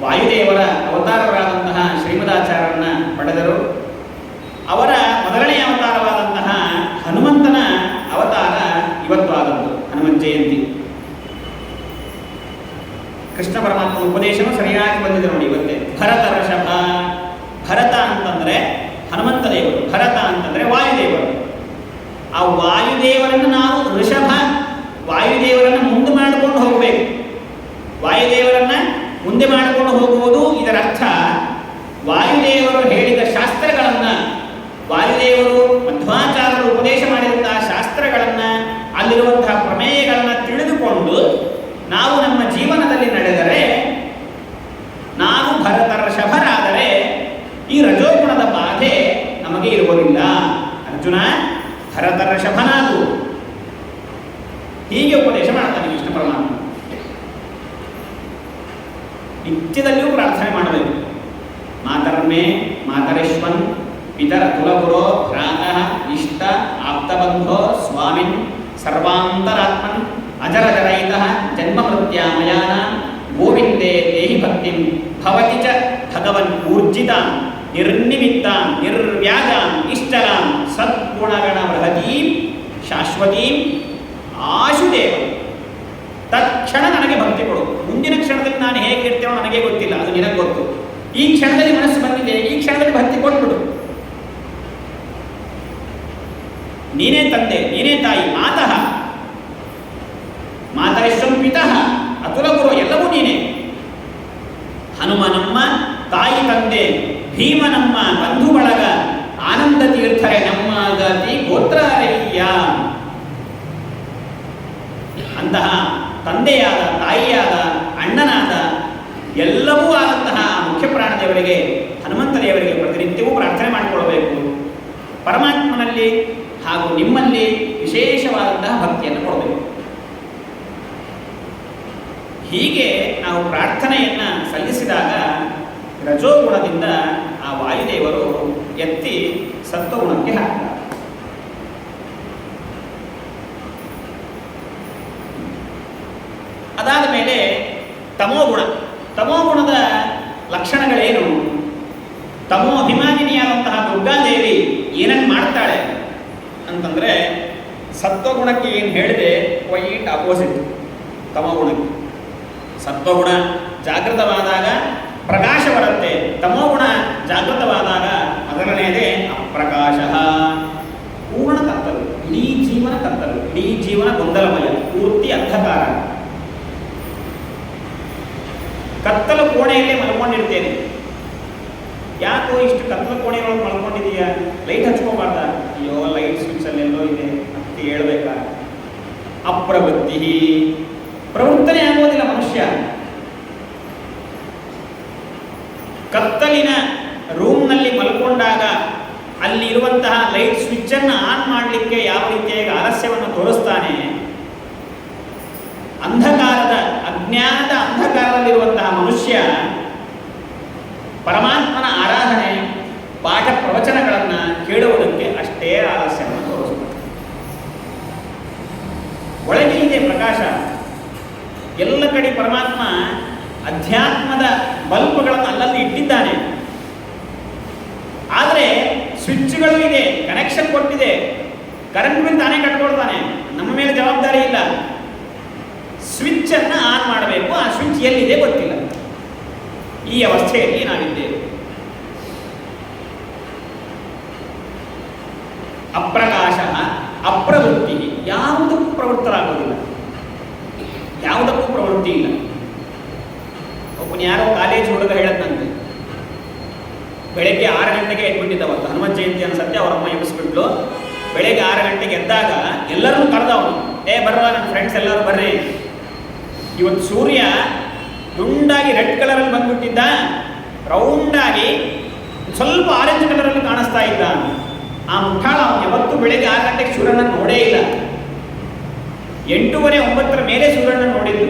ವಾಯುದೇವರ ಅವತಾರರಾದಂತಹ ಶ್ರೀಮದಾಚಾರ್ಯರನ್ನ ಪಡೆದರು. ಅವರ ಮೊದಲನೆಯ ಅವತಾರವಾದಂತಹ ಹನುಮಂತನ ಅವತಾರ ಇವತ್ತು ಆದದ್ದು, ಹನುಮಂತ ಜಯಂತಿ. ಕೃಷ್ಣ ಪರಮಾತ್ಮನ ಉಪದೇಶನೂ ಸರಿಯಾಗಿ ಬಂದಿದೆ ನೋಡಿ ಇವತ್ತೇ. ಭರತ ಋಷಭ. ಭರತ ಅಂತಂದ್ರೆ ಹನುಮಂತ ದೇವರು, ಭರತ ಅಂತಂದ್ರೆ ವಾಯುದೇವರು. ಆ ವಾಯುದೇವರನ್ನು ನಾವು ಋಷಭ, ವಾಯುದೇವರನ್ನು ಮುಂದೆ ಮಾಡಿಕೊಂಡು ಹೋಗಬೇಕು. ವಾಯುದೇವರನ್ನ ಮುಂದೆ ಮಾಡಿಕೊಂಡು ಹೋಗುವುದು ಇದರ ಅರ್ಥ. ವಾಯುದೇವರು ಹೇಳಿದ ಶಾಸ್ತ್ರಗಳನ್ನು, ವಾಯುದೇವರು ಮಧ್ವಾಚಾರ್ಯರು ಉಪದೇಶ ಮಾಡಿದಂತಹ ಶಾಸ್ತ್ರಗಳನ್ನು, ಅಲ್ಲಿರುವಂತಹ ಪ್ರಮೇಯಗಳನ್ನು ತಿಳಿದುಕೊಂಡು ನಾವು ನಮ್ಮ ಜೀವನದಲ್ಲಿ ನಡೆದರೆ, ನಾವು ಭರತ ಋಷಭರಾದರೆ ಈ ರಜೋಗುಣದ ಬಾಧೆ ನಮಗೆ ಇರುವುದಿಲ್ಲ. ಅರ್ಜುನ ಭರತ ಋಷಭನಾಗು, ಹೀಗೆ ಉಪದೇಶ ಮಾಡ್ತಾನೆ ಕೃಷ್ಣ ಪರಮಾತ್ಮ. ನಿತ್ಯದಲ್ಲಿಯೂ ಪ್ರಾರ್ಥನೆ ಮಾಡಬೇಕು. ಮಾತರ್ಮೇ ಮಾತರೇಶ್ವನ್ ಪಿತರ ಕುಲಗುರೋ ಭ್ರಾತಃ ಇಷ್ಟ ಆಪ್ತಬಂಧೋ ಸ್ವಾಮಿನ್ ಸರ್ವಾಂತರಾತ್ಮನ್ ಅಜರಜರೈತಃ ಜನ್ಮ ಮೃತ್ಯಾಮಯಾನ ಗೋವಿಂದೇ ದೇಹಿ ಭಕ್ತಿಂ ಭವತಿ ಚ ಭಗವನ್ ಊರ್ಜಿತಾಂ ನಿರ್ನಿಮಿತ್ತಾಂ ನಿರ್ವ್ಯಾಜಾಂ ಇಷ್ಟಲಾಂ ಸದ್ಗುಣಗಣ ಬೃಹತೀಂ ಶಾಶ್ವತೀಂ ಆಶುದೇವ. ತತ್ಕ್ಷಣ ನನಗೆ ಭಕ್ತಿ ಕೊಡು. ಮುಂದಿನ ಕ್ಷಣದಲ್ಲಿ ನಾನು ಹೇಗಿರ್ತೇನೋ ನನಗೆ ಗೊತ್ತಿಲ್ಲ, ಅದು ನಿನಗೆ ಗೊತ್ತು. ಈ ಕ್ಷಣದಲ್ಲಿ ಮನಸ್ಸು ಬಂದಿದೆ, ಈ ಕ್ಷಣದಲ್ಲಿ ಭಕ್ತಿ ಕೊಟ್ಬಿಡು. ನೀನೇ ತಂದೆ, ನೀನೇ ತಾಯಿ. ಮಾತಃ ಮಾತರೇಶ್ವಂ ಪಿತಃ ಅತುಲ ಗುರು, ಎಲ್ಲವೂ ನೀನೇ. ಹನುಮನಮ್ಮ ತಾಯಿ ತಂದೆ, ಭೀಮನಮ್ಮ ಬಂಧು ಬಳಗ, ಆನಂದ ತೀರ್ಥರೆ ನಮ್ಮ ಗತಿ ಗೋತ್ರರಯ್ಯ. ಅಂತಹ ತಂದೆಯಾದ, ತಾಯಿಯಾದ, ಅಣ್ಣನಾದ, ಎಲ್ಲವೂ ಆದಂತಹ ಮುಖ್ಯ ಪ್ರಾಣದೇವರಿಗೆ, ಹನುಮಂತ ದೇವರಿಗೆ ಪ್ರತಿನಿತ್ಯವೂ ಪ್ರಾರ್ಥನೆ ಮಾಡಿಕೊಳ್ಳಬೇಕು. ಪರಮಾತ್ಮನಲ್ಲಿ ಹಾಗೂ ನಿಮ್ಮಲ್ಲಿ ವಿಶೇಷವಾದಂತಹ ಭಕ್ತಿಯನ್ನು ಕೊಡಬೇಕು. ಹೀಗೆ ನಾವು ಪ್ರಾರ್ಥನೆಯನ್ನು ಸಲ್ಲಿಸಿದಾಗ ರಜೋಗುಣದಿಂದ ಆ ವಾಯುದೇವರು ಎತ್ತಿ ಸತ್ವಗುಣಕ್ಕೆ ಹಾಕ್ತಾರೆ. ಅದಾದ ಮೇಲೆ ತಮೋಗುಣ. ತಮೋಗುಣದ ಲಕ್ಷಣಗಳೇನು? ತಮೋ ಅಭಿಮಾನಿನಿಯಾದಂತಹ ದುರ್ಗಾದೇವಿ ಏನನ್ನು ಮಾಡ್ತಾಳೆ ಅಂತಂದರೆ, ಸತ್ವಗುಣಕ್ಕೆ ಏನು ಹೇಳಿದೆ ಕ್ವೈಟ್ ಅಪೋಸಿಟ್ ತಮೋಗುಣಕ್ಕೆ. ಸತ್ವಗುಣ ಜಾಗೃತವಾದಾಗ ಪ್ರಕಾಶ ಬರುತ್ತೆ, ತಮೋಗುಣ ಜಾಗೃತವಾದಾಗ ಮೊದಲನೆಯದೇ ಅಪ್ರಕಾಶ. ಪೂರ್ಣ ಕತ್ತಲು, ಇಡೀ ಜೀವನ ಕತ್ತಲು, ಇಡೀ ಜೀವನ ಗೊಂದಲಮಯ, ಪೂರ್ತಿ ಅಂಧಕಾರ. ಕತ್ತಲು ಕೋಣೆಯಲ್ಲೇ ಮಲ್ಕೊಂಡಿರ್ತೇನೆ. ಯಾಕೋ ಇಷ್ಟು ಕತ್ತಲು ಕೋಣೆಯೊಳಗೆ ಮಲ್ಕೊಂಡಿದೀಯಾ? ಲೈಟ್ ಹಚ್ಕೋಬಾರ್ದ? ಅಯ್ಯೋ ಲೈಟ್ ಸ್ವಿಚ್ ಅಲ್ಲೆಲ್ಲೋ ಇದೆ ಅಂತ ಹೇಳ್ಬೇಕಾ? ಅಪ್ರವೃತ್ತಿ, ಪ್ರವೃತ್ತನೆ ಆಗೋದಿಲ್ಲ ಮನುಷ್ಯ. ಕತ್ತಲಿನ ರೂಮ್ನಲ್ಲಿ ಮಲ್ಕೊಂಡಾಗ ಅಲ್ಲಿ ಇರುವಂತಹ ಲೈಟ್ ಸ್ವಿಚ್ ಅನ್ನು ಆನ್ ಮಾಡಲಿಕ್ಕೆ ಯಾವ ರೀತಿಯಾಗಿ ಆಲಸ್ಯವನ್ನು ತೋರಿಸ್ತಾನೆ, ಅಂಧಕಾರದ, ಅಜ್ಞಾನದ ಅಂಧಕಾರದಲ್ಲಿರುವಂತಹ ಮನುಷ್ಯ ಪರಮಾತ್ಮನ ಆರಾಧನೆ, ಪಾಠ ಪ್ರವಚನಗಳನ್ನು ಕೇಳುವುದಕ್ಕೆ ಅಷ್ಟೇ ಆಲಸ್ಯವನ್ನು ತೋರಿಸ್ತಾನೆ. ಒಳಗೆ ಇದೆ ಪ್ರಕಾಶ. ಎಲ್ಲ ಕಡೆ ಪರಮಾತ್ಮ ಅಧ್ಯಾತ್ಮದ ಬಲ್ಬ್ಗಳನ್ನು ಅಲ್ಲಲ್ಲಿ ಇಟ್ಟಿದ್ದಾನೆ. ಆದರೆ ಸ್ವಿಚ್ಗಳು ಇದೆ, ಕನೆಕ್ಷನ್ ಕೊಟ್ಟಿದೆ, ಕರೆಂಟ್ ಬಿಲ್ ತಾನೇ ಕಟ್ಕೊಳ್ತಾನೆ, ನಮ್ಮ ಮೇಲೆ ಜವಾಬ್ದಾರಿ ಇಲ್ಲ. ಸ್ವಿಚ್ ಅನ್ನು ಆನ್ ಮಾಡಬೇಕು, ಆ ಸ್ವಿಚ್ ಎಲ್ಲಿದೆ ಗೊತ್ತಿಲ್ಲ. ಈ ಅವಸ್ಥೆಯಲ್ಲಿ ನಾವಿದ್ದೇವೆ. ಅಪ್ರಕಾಶ, ಅಪ್ರವೃತ್ತಿ, ಯಾವುದಕ್ಕೂ ಪ್ರವೃತ್ತರಾಗೋದಿಲ್ಲ, ಯಾವುದಕ್ಕೂ ಪ್ರವೃತ್ತಿ ಇಲ್ಲ. ಒಬ್ಬನು ಯಾರೋ ಕಾಲೇಜ್ ಹುಡುಗ ಹೇಳದಂತೆ, ಬೆಳಗ್ಗೆ 6 ಗಂಟೆಗೆ ಎದ್ಬಿಟ್ಟಿದ್ದವತ್ತು, ಹನುಮಂತ ಜಯಂತಿ ಅನ್ಸತ್ತೆ, ಅವರಮ್ಮ ಎಬ್ಬಿಸ್ಬಿಟ್ಲು. ಬೆಳಗ್ಗೆ 6 ಗಂಟೆಗೆ ಎದ್ದಾಗ ಎಲ್ಲರೂ ಕರೆದವನು, ಬರ್ರ ನನ್ನ ಫ್ರೆಂಡ್ಸ್ ಎಲ್ಲರೂ ಬರ್ರಿ, ಇವತ್ತು ಸೂರ್ಯ ದುಂಡಾಗಿ ರೆಡ್ ಕಲರಲ್ಲಿ ಬಂದ್ಬಿಟ್ಟಿದ್ದ, ರೌಂಡಾಗಿ ಸ್ವಲ್ಪ ಆರೆಂಜ್ ಕಲರಲ್ಲಿ ಕಾಣಿಸ್ತಾ ಇದ್ದ. ಆ ಮುಠಾಳ ಅವನು ಯಾವತ್ತೂ ಬೆಳಗ್ಗೆ 6 ಗಂಟೆಗೆ ಸೂರ್ಯನ ನೋಡೇ ಇಲ್ಲ. 8:30, 9 ಮೇಲೆ ಸೂರ್ಯನ ನೋಡಿದ್ದು.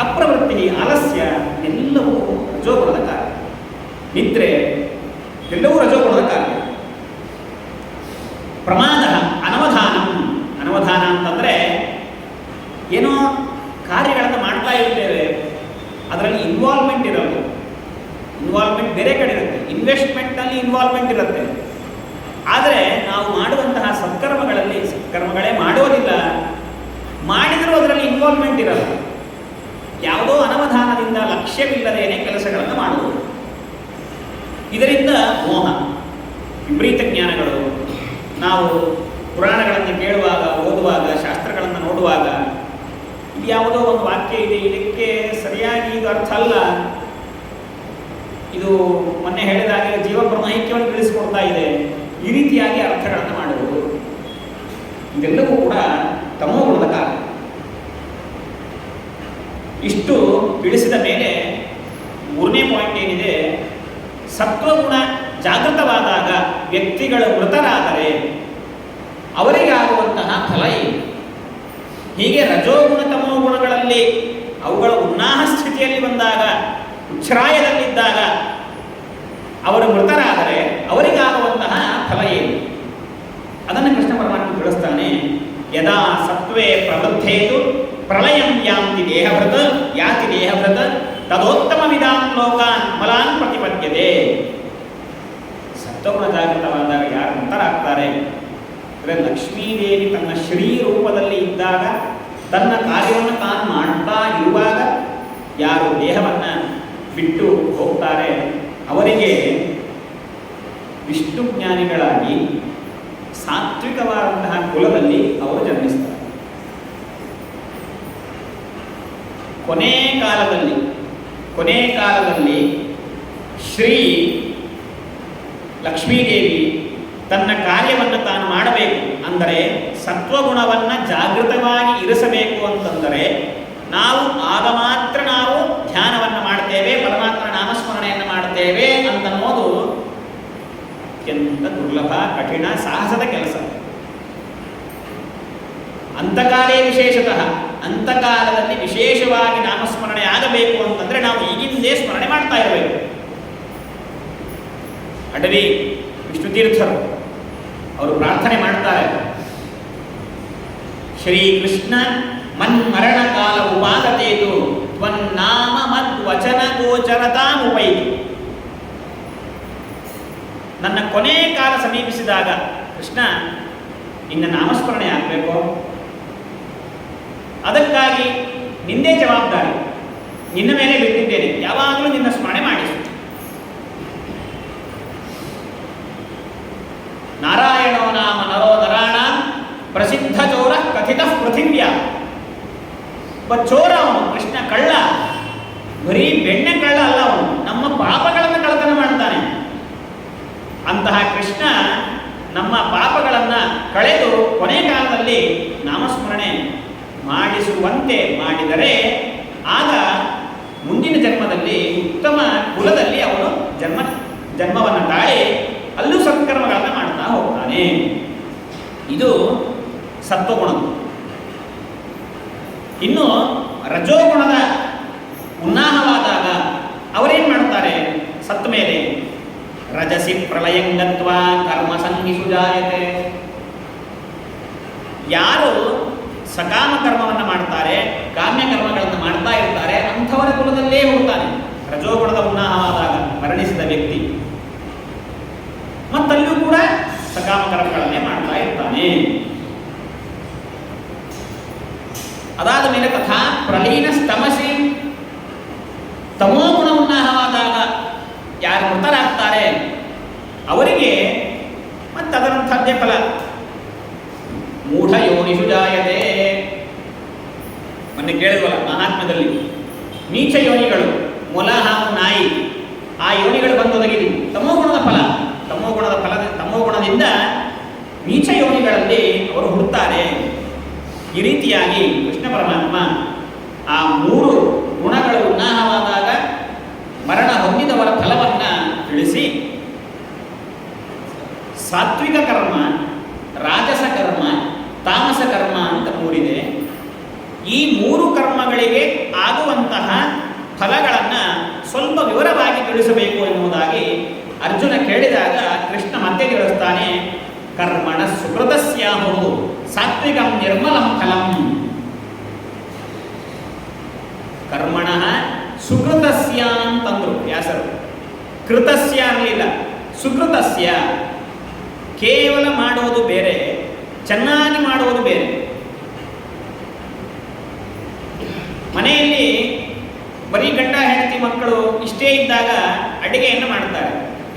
ಅಪ್ರವೃತ್ತಿ, ಆಲಸ್ಯ ಎಲ್ಲವೂ ರಜೋಗುಣದ ಕಾರ್ಯ. ನಿದ್ರೆ ಎಲ್ಲವೂ ರಜೋಗುಣದ ಕಾರ್ಯ. ಪ್ರಮಾದ ಅನವಧಾನಂ. ಅನವಧಾನ ಅಂತಂದರೆ ಏನೋ ಕಾರ್ಯಗಳನ್ನು ಮಾಡ್ತಾ ಇರ್ತೇವೆ, ಅದರಲ್ಲಿ ಇನ್ವಾಲ್ವ್ಮೆಂಟ್ ಇರೋದು. ಇನ್ವಾಲ್ವ್ಮೆಂಟ್ ಬೇರೆ ಕಡೆ ಇರುತ್ತೆ, ಇನ್ವೆಸ್ಟ್ಮೆಂಟ್ನಲ್ಲಿ ಇನ್ವಾಲ್ವ್ಮೆಂಟ್ ಇರುತ್ತೆ. ಆದರೆ ನಾವು ಮಾಡುವಂತಹ ಸತ್ಕರ್ಮಗಳೇ ಮಾಡೋದಿಲ್ಲ, ಮಾಡಿದರೂ ಅದರಲ್ಲಿ ಇನ್ವಾಲ್ವ್ಮೆಂಟ್ ಇರಲ್ಲ. ಯಾವುದೋ ಅನವಧಾನದಿಂದ ಲಕ್ಷ್ಯವಿಲ್ಲದೇನೆ ಕೆಲಸಗಳನ್ನು ಮಾಡುವುದು. ಇದರಿಂದ ಮೋಹ, ವಿಪರೀತ ಜ್ಞಾನಗಳು. ನಾವು ಪುರಾಣಗಳನ್ನು ಕೇಳುವಾಗ, ಓದುವಾಗ, ಶಾಸ್ತ್ರಗಳನ್ನು ನೋಡುವಾಗ ಇದು ಯಾವುದೋ ಒಂದು ವಾಕ್ಯ ಇದೆ, ಇದಕ್ಕೆ ಸರಿಯಾಗಿ ಇದು ಅರ್ಥ ಅಲ್ಲ, ಇದು ಮೊನ್ನೆ ಹೇಳಿದಾಗೆ ಜೀವಬ್ರಹ್ಮೈಕ್ಯವನ್ನು ತಿಳಿಸಿಕೊಡ್ತಾ ಇದೆ, ಈ ರೀತಿಯಾಗಿ ಅರ್ಥಗಳನ್ನು ಮಾಡುವುದು. ಇದೆಲ್ಲವೂ ಕೂಡ ತಮೋಗುಣದ ಕಾರ್ಯ. ಇಷ್ಟು ತಿಳಿಸಿದ ಮೇಲೆ 3ನೇ ಪಾಯಿಂಟ್ ಏನಿದೆ, ಸತ್ವಗುಣ ಜಾಗೃತವಾದಾಗ ವ್ಯಕ್ತಿಗಳು ಮೃತರಾದರೆ ಅವರಿಗಾಗುವಂತಹ ಫಲ ಏನು? ಹೀಗೆ ರಜೋಗುಣ ತಮೋಗುಣಗಳಲ್ಲಿ ಅವುಗಳ ಉನ್ನಾಹ ಸ್ಥಿತಿಯಲ್ಲಿ ಬಂದಾಗ, ಉಚ್ಛ್ರಾಯದಲ್ಲಿದ್ದಾಗ ಅವರು ಮೃತರಾದರೆ ಅವರಿಗಾಗುವಂತಹ ಫಲ ಏನು? ಅದನ್ನು ಕೃಷ್ಣ ಪರಮಾತ್ಮ ತಿಳಿಸ್ತಾನೆ. ಯದಾ ಸತ್ವೇ ಪ್ರವೃದ್ಧೇತು ಪ್ರಳಯಂ ಯಾತಿ ದೇಹಭೃತ ತದೋತ್ತಮ ವಿಧಾನ್ ಲೋಕಾನ್ ಮಲಾನ್ ಪ್ರತಿಪದ್ಯತೆ. ಸತ್ವಗುಣ ಜಾಗೃತವಾದಾಗ ಯಾರು ಮೃತರಾಗ್ತಾರೆ ಅಂದರೆ ಲಕ್ಷ್ಮೀದೇವಿ ತನ್ನ ಶ್ರೀ ರೂಪದಲ್ಲಿ ಇದ್ದಾಗ, ತನ್ನ ಕಾರ್ಯವನ್ನು ತಾನು ಮಾಡ್ತಾ ಇರುವಾಗ ಯಾರು ದೇಹವನ್ನು ಬಿಟ್ಟು ಹೋಗ್ತಾರೆ ಅವರಿಗೆ ವಿಷ್ಣು ಜ್ಞಾನಿಗಳಾಗಿ ಸಾತ್ವಿಕವಾದಂತಹ ಕುಲದಲ್ಲಿ ಅವರು ಜನ್ಮಿಸ್ತಾರೆ. ಕೊನೆ ಕಾಲದಲ್ಲಿ ಶ್ರೀ ಲಕ್ಷ್ಮೀದೇವಿ ತನ್ನ ಕಾರ್ಯವನ್ನು ತಾನು ಮಾಡಬೇಕು ಅಂದರೆ, ಸತ್ವಗುಣವನ್ನು ಜಾಗೃತವಾಗಿ ಇರಿಸಬೇಕು ಅಂತಂದರೆ ನಾವು ಆಗ ಮಾತ್ರ ನಾವು ಧ್ಯಾನವನ್ನು ಮಾಡ್ತೇವೆ, ಪರಮಾತ್ಮನ ನಾಮಸ್ಮರಣೆಯನ್ನು ಮಾಡ್ತೇವೆ ಅಂತನ್ನೋದು ಅತ್ಯಂತ ದುರ್ಲಭ, ಕಠಿಣ, ಸಾಹಸದ ಕೆಲಸ. ಅಂತಕಾಲೇ ವಿಶೇಷತಃ, ಅಂತಕಾಲದಲ್ಲಿ ವಿಶೇಷವಾಗಿ ನಾಮಸ್ಮರಣೆ ಆಗಬೇಕು ಅಂತಂದರೆ ನಾವು ಈಗಿಂದೇ ಸ್ಮರಣೆ ಮಾಡ್ತಾ ಇರಬೇಕು. ಅಡವಿ ವಿಷ್ಣುತೀರ್ಥರು ಅವರು ಪ್ರಾರ್ಥನೆ ಮಾಡ್ತಾರೆ, ಶ್ರೀಕೃಷ್ಣ ಮನ್ಮರಣ ಕಾಲ ಉಪಾಗತೇತು ತ್ವನ್ನಾಮ ಮದ್ವಚನ ಗೋಚರತಾಮುಪೈತು. ನನ್ನ ಕೊನೆ ಕಾಲ ಸಮೀಪಿಸಿದಾಗ ಕೃಷ್ಣ ನಿನ್ನ ನಾಮಸ್ಮರಣೆ ಆಗಬೇಕು, ಅದಕ್ಕಾಗಿ ನಿಂದೇ ಜವಾಬ್ದಾರಿ, ನಿನ್ನ ಮೇಲೆ ಬಿಟ್ಟಿದ್ದೇನೆ, ಯಾವಾಗಲೂ ನಿನ್ನ ಸ್ಮರಣೆ ಮಾಡಿಸು. ನಾರಾಯಣೋ ನಾಮ ನರೋ ನರಾಣ ಪ್ರಸಿದ್ಧ ಚೋರ ಕಥಿತ ಪೃಥಿವ್ಯ. ಒಬ್ಬ ಚೋರ ಅವನು, ಕೃಷ್ಣ ಕಳ್ಳ, ಬರೀ ಬೆಣ್ಣೆ ಕಳ್ಳ ಅಲ್ಲ, ಅವನು ನಮ್ಮ ಪಾಪಗಳನ್ನು ಕಳ್ಳತನ ಮಾಡ್ತಾನೆ. ಅಂತಹ ಕೃಷ್ಣ ನಮ್ಮ ಪಾಪಗಳನ್ನು ಕಳೆದು ಕೊನೆ ಕಾಲದಲ್ಲಿ ನಾಮಸ್ಮರಣೆ ಮಾಡಿಸುವಂತೆ ಮಾಡಿದರೆ ಆಗ ಮುಂದಿನ ಜನ್ಮದಲ್ಲಿ ಉತ್ತಮ ಕುಲದಲ್ಲಿ ಅವನು ಜನ್ಮವನ್ನು ತಾಳಿ ಅಲ್ಲೂ ಸತ್ಕರ್ಮಗಳನ್ನು ಮಾಡ್ತಾ ಹೋಗ್ತಾನೆ. ಇದು ಸತ್ವಗುಣ. ಇನ್ನು ರಜೋಗುಣದ ಉನ್ನಾಹವಾದಾಗ ಅವರೇನು ಮಾಡ್ತಾರೆ? ಸತ್ತ ಮೇಲೆ ರಜಸಿ ಪ್ರಳಯಂಗತ್ವ ಕರ್ಮ ಸಂಗಿಷು ಜಾಯತೆ. ಯಾರು ಸಕಾಮ ಕರ್ಮವನ್ನು ಮಾಡ್ತಾರೆ, ಕಾಮ್ಯ ಕರ್ಮಗಳನ್ನು ಮಾಡ್ತಾ ಇರ್ತಾರೆ, ಅಂಥವರ ಕುಲದಲ್ಲೇ ಹೋಗ್ತಾನೆ. ರಜೋಗುಣದ ಉನ್ನಾಹವಾದಾಗ ಮರಣಿಸಿದ ವ್ಯಕ್ತಿ ಮತ್ತಲ್ಲೂ ಕೂಡ ಸಕಾಮ ಕರ್ಮಗಳನ್ನೇ ಮಾಡ್ತಾ ಇರ್ತಾನೆ. ಅದಾದ ಮೇಲೆ ತಥಾ ಪ್ರಲೀನ ಸ್ತಮಸಿ, ತಮೋಗುಣ ಉನ್ನಾಹವಾದಾಗ ಯಾರು ಮೃತರಾಗ್ತಾರೆ ಅವರಿಗೆ ಮತ್ತದರಂಥದ್ದೇ ಫಲ. ಮೂಢ ಯೋನಿಷು ಜಾಯತೆ. ಮೊನ್ನೆ ಕೇಳಿದ್ವಲ್ಲ ಮಹಾತ್ಮದಲ್ಲಿ, ನೀಚ ಯೋನಿಗಳು, ಮೊಲ, ಹಾವು, ನಾಯಿ, ಆ ಯೋನಿಗಳು ಬಂದೊದಗಿದ್ವು. ತಮೋಗುಣದ ಫಲ. ತಮೋಗುಣದಿಂದ ನೀಚ ಯೋನಿಗಳಲ್ಲಿ ಅವರು ಹುಡ್ತಾರೆ. ಈ ರೀತಿಯಾಗಿ ಕೃಷ್ಣ ಪರಮಾತ್ಮ ಆ 3 ಗುಣಗಳು ಉನ್ನಾಹವಾದಾಗ ಮರಣ ಹೊಂದಿದವರ ಫಲವನ್ನು ತಿಳಿಸಿ ಸಾತ್ವಿಕ ಕರ್ಮ, ರಾಜಸ ಕರ್ಮ, ತಾಮಸ ಕರ್ಮ ಅಂತ ಮೂರಿದೆ. ಈ ಮೂರು ಕರ್ಮಗಳಿಗೆ ಆಗುವಂತಹ ಫಲಗಳನ್ನು ಸ್ವಲ್ಪ ವಿವರವಾಗಿ ತಿಳಿಸಬೇಕು ಎನ್ನುವುದಾಗಿ ಅರ್ಜುನ ಕೇಳಿದಾಗ ಕೃಷ್ಣ ಮತ್ತೆ ತಿಳಿಸ್ತಾನೆ, ಕರ್ಮಣ ಸುಕೃತಸ್ಯಾಹು ಸಾತ್ವಿಕಂ ನಿರ್ಮಲಂ ಫಲಂ. ಕರ್ಮಣ ಸುಕೃತಸ್ಯ ಅಂತಂದ್ರು ವ್ಯಾಸರು. ಕೃತಸ್ಯ ಅನ್ನಲಿಲ್ಲ, ಸುಕೃತಸ್ಯ. ಕೇವಲ ಮಾಡುವುದು ಬೇರೆ, ಚೆನ್ನಾಗಿ ಮಾಡುವುದು ಬೇರೆ. ಮನೆಯಲ್ಲಿ ಬರೀ ಗಂಡ ಹೆಂಡತಿ ಮಕ್ಕಳು ಇಷ್ಟೇ ಇದ್ದಾಗ ಅಡುಗೆಯನ್ನು ಮಾಡ್ತಾರೆ.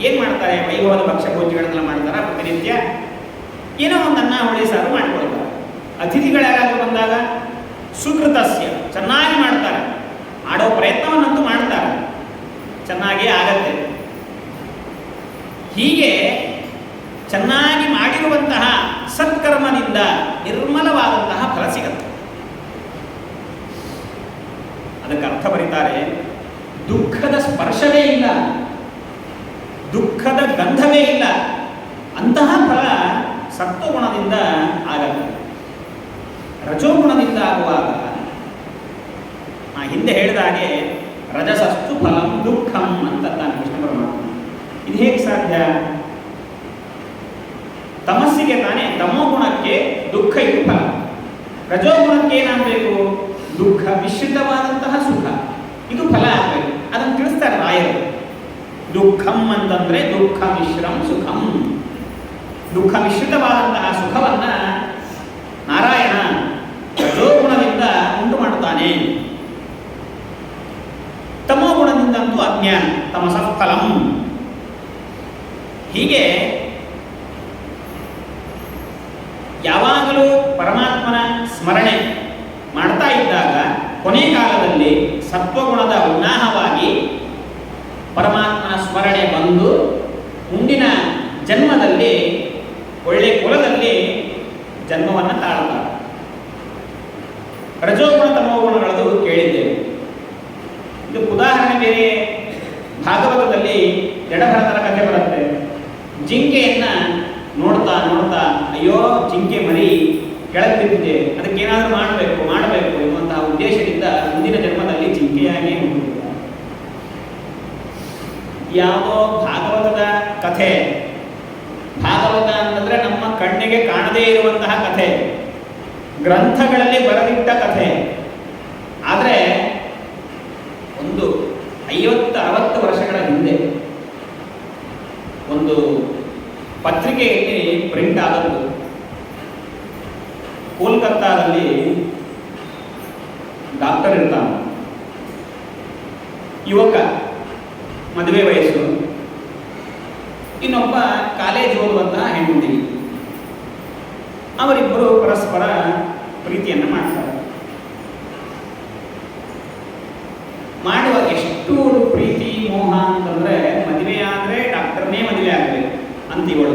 ಏನು ಮಾಡ್ತಾರೆ? ವೈಭವದ ಭಕ್ಷ್ಯ ಭೋಜ್ಯಗಳನ್ನೆಲ್ಲ ಮಾಡ್ತಾರೆ. ಪ್ರತಿನಿತ್ಯ ಏನೋ ಒಂದು ಅನ್ನ ಹುಳಿ ಸಾರು ಮಾಡಿಕೊಡ್ತಾರೆ. ಅತಿಥಿಗಳ್ಯಾರಾದರೂ ಬಂದಾಗ ಸುಕೃತಸ್ಯ, ಚೆನ್ನಾಗಿ ಮಾಡ್ತಾರೆ. ಮಾಡೋ ಪ್ರಯತ್ನವನ್ನಂತೂ ಮಾಡ್ತಾರೆ, ಚೆನ್ನಾಗೇ ಆಗತ್ತೆ. ಹೀಗೆ ಚೆನ್ನಾಗಿ ಮಾಡಿರುವಂತಹ ಸತ್ಕರ್ಮದಿಂದ ನಿರ್ಮಲವಾದಂತಹ ಫಲ ಸಿಗತ್ತೆ. ಅದಕ್ಕೆ ಅರ್ಥ ಬರೀತಾರೆ, ದುಃಖದ ಸ್ಪರ್ಶವೇ ಇಲ್ಲ, ದುಃಖದ ಗಂಧವೇ ಇಲ್ಲ, ಅಂತಹ ಫಲ ಸತ್ವಗುಣದಿಂದ ಆಗಲ್ಲ. ರಜೋಗುಣದಿಂದ ಆಗುವಾಗ ನಾ ಹಿಂದೆ ಹೇಳಿದ ಹಾಗೆ ರಜಸಸ್ತು ಫಲಂ ದುಃಖಂ ಅಂತ ತಾನು ಕೃಷ್ಣ ಪರಮಾತ್ಮ. ಇದು ಹೇಗೆ ಸಾಧ್ಯ? ತಮಸ್ಸಿಗೆ ತಾನೇ, ತಮೋ ಗುಣಕ್ಕೆ ದುಃಖ ಇದು ಫಲ. ರಜೋಗುಣಕ್ಕೆ ಏನಾಗಬೇಕು? ದುಃಖ ಮಿಶ್ರಿತವಾದಂತಹ ಸುಖ, ಇದು ಫಲ ಆಗಬೇಕು. ಅದನ್ನು ತಿಳಿಸ್ತಾರೆ ರಾಯರು. ದುಃಖಂ ಅಂತಂದ್ರೆ ದುಃಖ ಮಿಶ್ರಂ ಸುಖಂ. ದುಃಖ ಮಿಶ್ರಿತವಾದಂತಹ ಸುಖವನ್ನ ನಾರಾಯಣ ರಜೋಗುಣದಿಂದ ಉಂಟು ಮಾಡುತ್ತಾನೆ. ತಮೋ ಗುಣದಿಂದಂತೂ ಅಜ್ಞಾನ, ತಮಸಃ ಫಲಂ. ಹೀಗೆ ಯಾವಾಗಲೂ ಪರಮಾತ್ಮನ ಸ್ಮರಣೆ ಮಾಡ್ತಾ ಇದ್ದಾಗ ಕೊನೆ ಕಾಲದಲ್ಲಿ ಸತ್ವಗುಣದ ಉನ್ನಾಹವಾಗಿ ಪರಮಾತ್ಮನ ಸ್ಮರಣೆ ಬಂದು ಮುಂದಿನ ಜನ್ಮದಲ್ಲಿ ಒಳ್ಳೆ ಕುಲದಲ್ಲಿ ಜನ್ಮವನ್ನು ತಾಳ್ತಾರೆ. ರಜೋಗುಣ ತಮೋಗುಣಗಳದು ಕೇಳಿದ್ದೇವೆ. ಇದು ಉದಾಹರಣೆ ಬೇರೆ ಭಾಗವತದಲ್ಲಿ ಜಡಭರತನ ಕಥೆ ಬರುತ್ತೆ. ಜಿಂಕೆಯನ್ನ ನೋಡ್ತಾ ನೋಡ್ತಾ ಅಯ್ಯೋ ಜಿಂಕೆ ಮರಿ ಕೆಳಗೆ ಬಿದ್ದಿದೆ, ಅದಕ್ಕೇನಾದರೂ ಮಾಡಬೇಕು ಎನ್ನುವಂತಹ ಉದ್ದೇಶದಿಂದ ಮುಂದಿನ ಜನ್ಮದಲ್ಲಿ ಜಿಂಕೆಯಾಗಿ ಹುಟ್ಟಿದ. ಯಾವುದೋ ಭಾಗವತದ ಕಥೆ. ಭಾಗವತ ಅಂತಂದ್ರೆ ನಮ್ಮ ಕಣ್ಣಿಗೆ ಕಾಣದೇ ಇರುವಂತಹ ಕಥೆ, ಗ್ರಂಥಗಳಲ್ಲಿ ಬರೆದಿಟ್ಟ ಕಥೆ. ಆದರೆ ಒಂದು 50-60 ವರ್ಷಗಳ ಹಿಂದೆ ಒಂದು ಪತ್ರಿಕೆಯಲ್ಲಿ ಪ್ರಿಂಟ್ ಆದದ್ದು. ಕೋಲ್ಕತ್ತಾದಲ್ಲಿ ಡಾಕ್ಟರ್ ಇರ್ತಾನೆ, ಯುವಕ, ಮದುವೆ ವಯಸ್ಸು, ಇನ್ನೊಬ್ಬ ಕಾಲೇಜ್ ಓದುವಂತಹ ಹೆಣ್ಣುಹುಡುಗಿ. ಅವರಿಬ್ಬರು ಪರಸ್ಪರ ಪ್ರೀತಿಯನ್ನು ಮಾಡ್ತಾರೆ. ಮಾಡುವ ಎಷ್ಟು ಪ್ರೀತಿ ಮೋಹ ಅಂತಂದ್ರೆ, ಮದುವೆ ಆದರೆ ಡಾಕ್ಟರ್ನೇ ಮದುವೆ ಆಗಬೇಕು ಅಂತ ಇವಳು,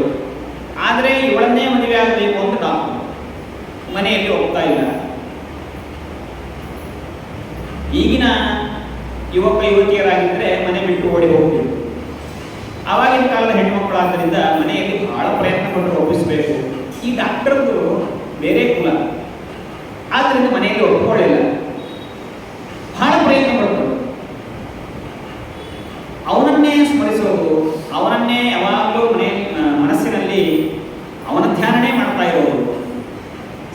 ಆದರೆ ಇವಳನ್ನೇ ಮದುವೆ ಆಗಬೇಕು ಅಂತ ಡಾಕ್ಟರ್. ಮನೆಯಲ್ಲಿ ಹೋಗ್ತಾ ಇಲ್ಲ. ಈಗಿನ ಯುವಕ ಯುವತಿಯರಾಗಿದ್ದರೆ ಮನೆ ಬಿಟ್ಟು ಓಡಿ ಹೋಗ್ತೀವಿ. ಆವಾಗಿನ ಕಾಲದ ಹೆಣ್ಣುಮಕ್ಕಳಾದ್ದರಿಂದ ಮನೆಯಲ್ಲಿ ಬಹಳ ಪ್ರಯತ್ನ ಪಟ್ಟು ಒಪ್ಪಿಸಬೇಕು. ಈ ಡಾಕ್ಟರ್ದು ಬೇರೆ ಕುಲ, ಆದ್ದರಿಂದ ಮನೆಯಲ್ಲಿ ಒಪ್ಪಿಕೊಳ್ಳಿಲ್ಲ. ಬಹಳ ಪ್ರಯತ್ನ ಪಟ್ಟು ಅವನನ್ನೇ ಸ್ಮರಿಸೋದು, ಅವನನ್ನೇ ಯಾವಾಗಲೂ ಮನಸ್ಸಿನಲ್ಲಿ ಅವನ ಧ್ಯಾನನೇ ಮಾಡ್ತಾ ಇರೋದು.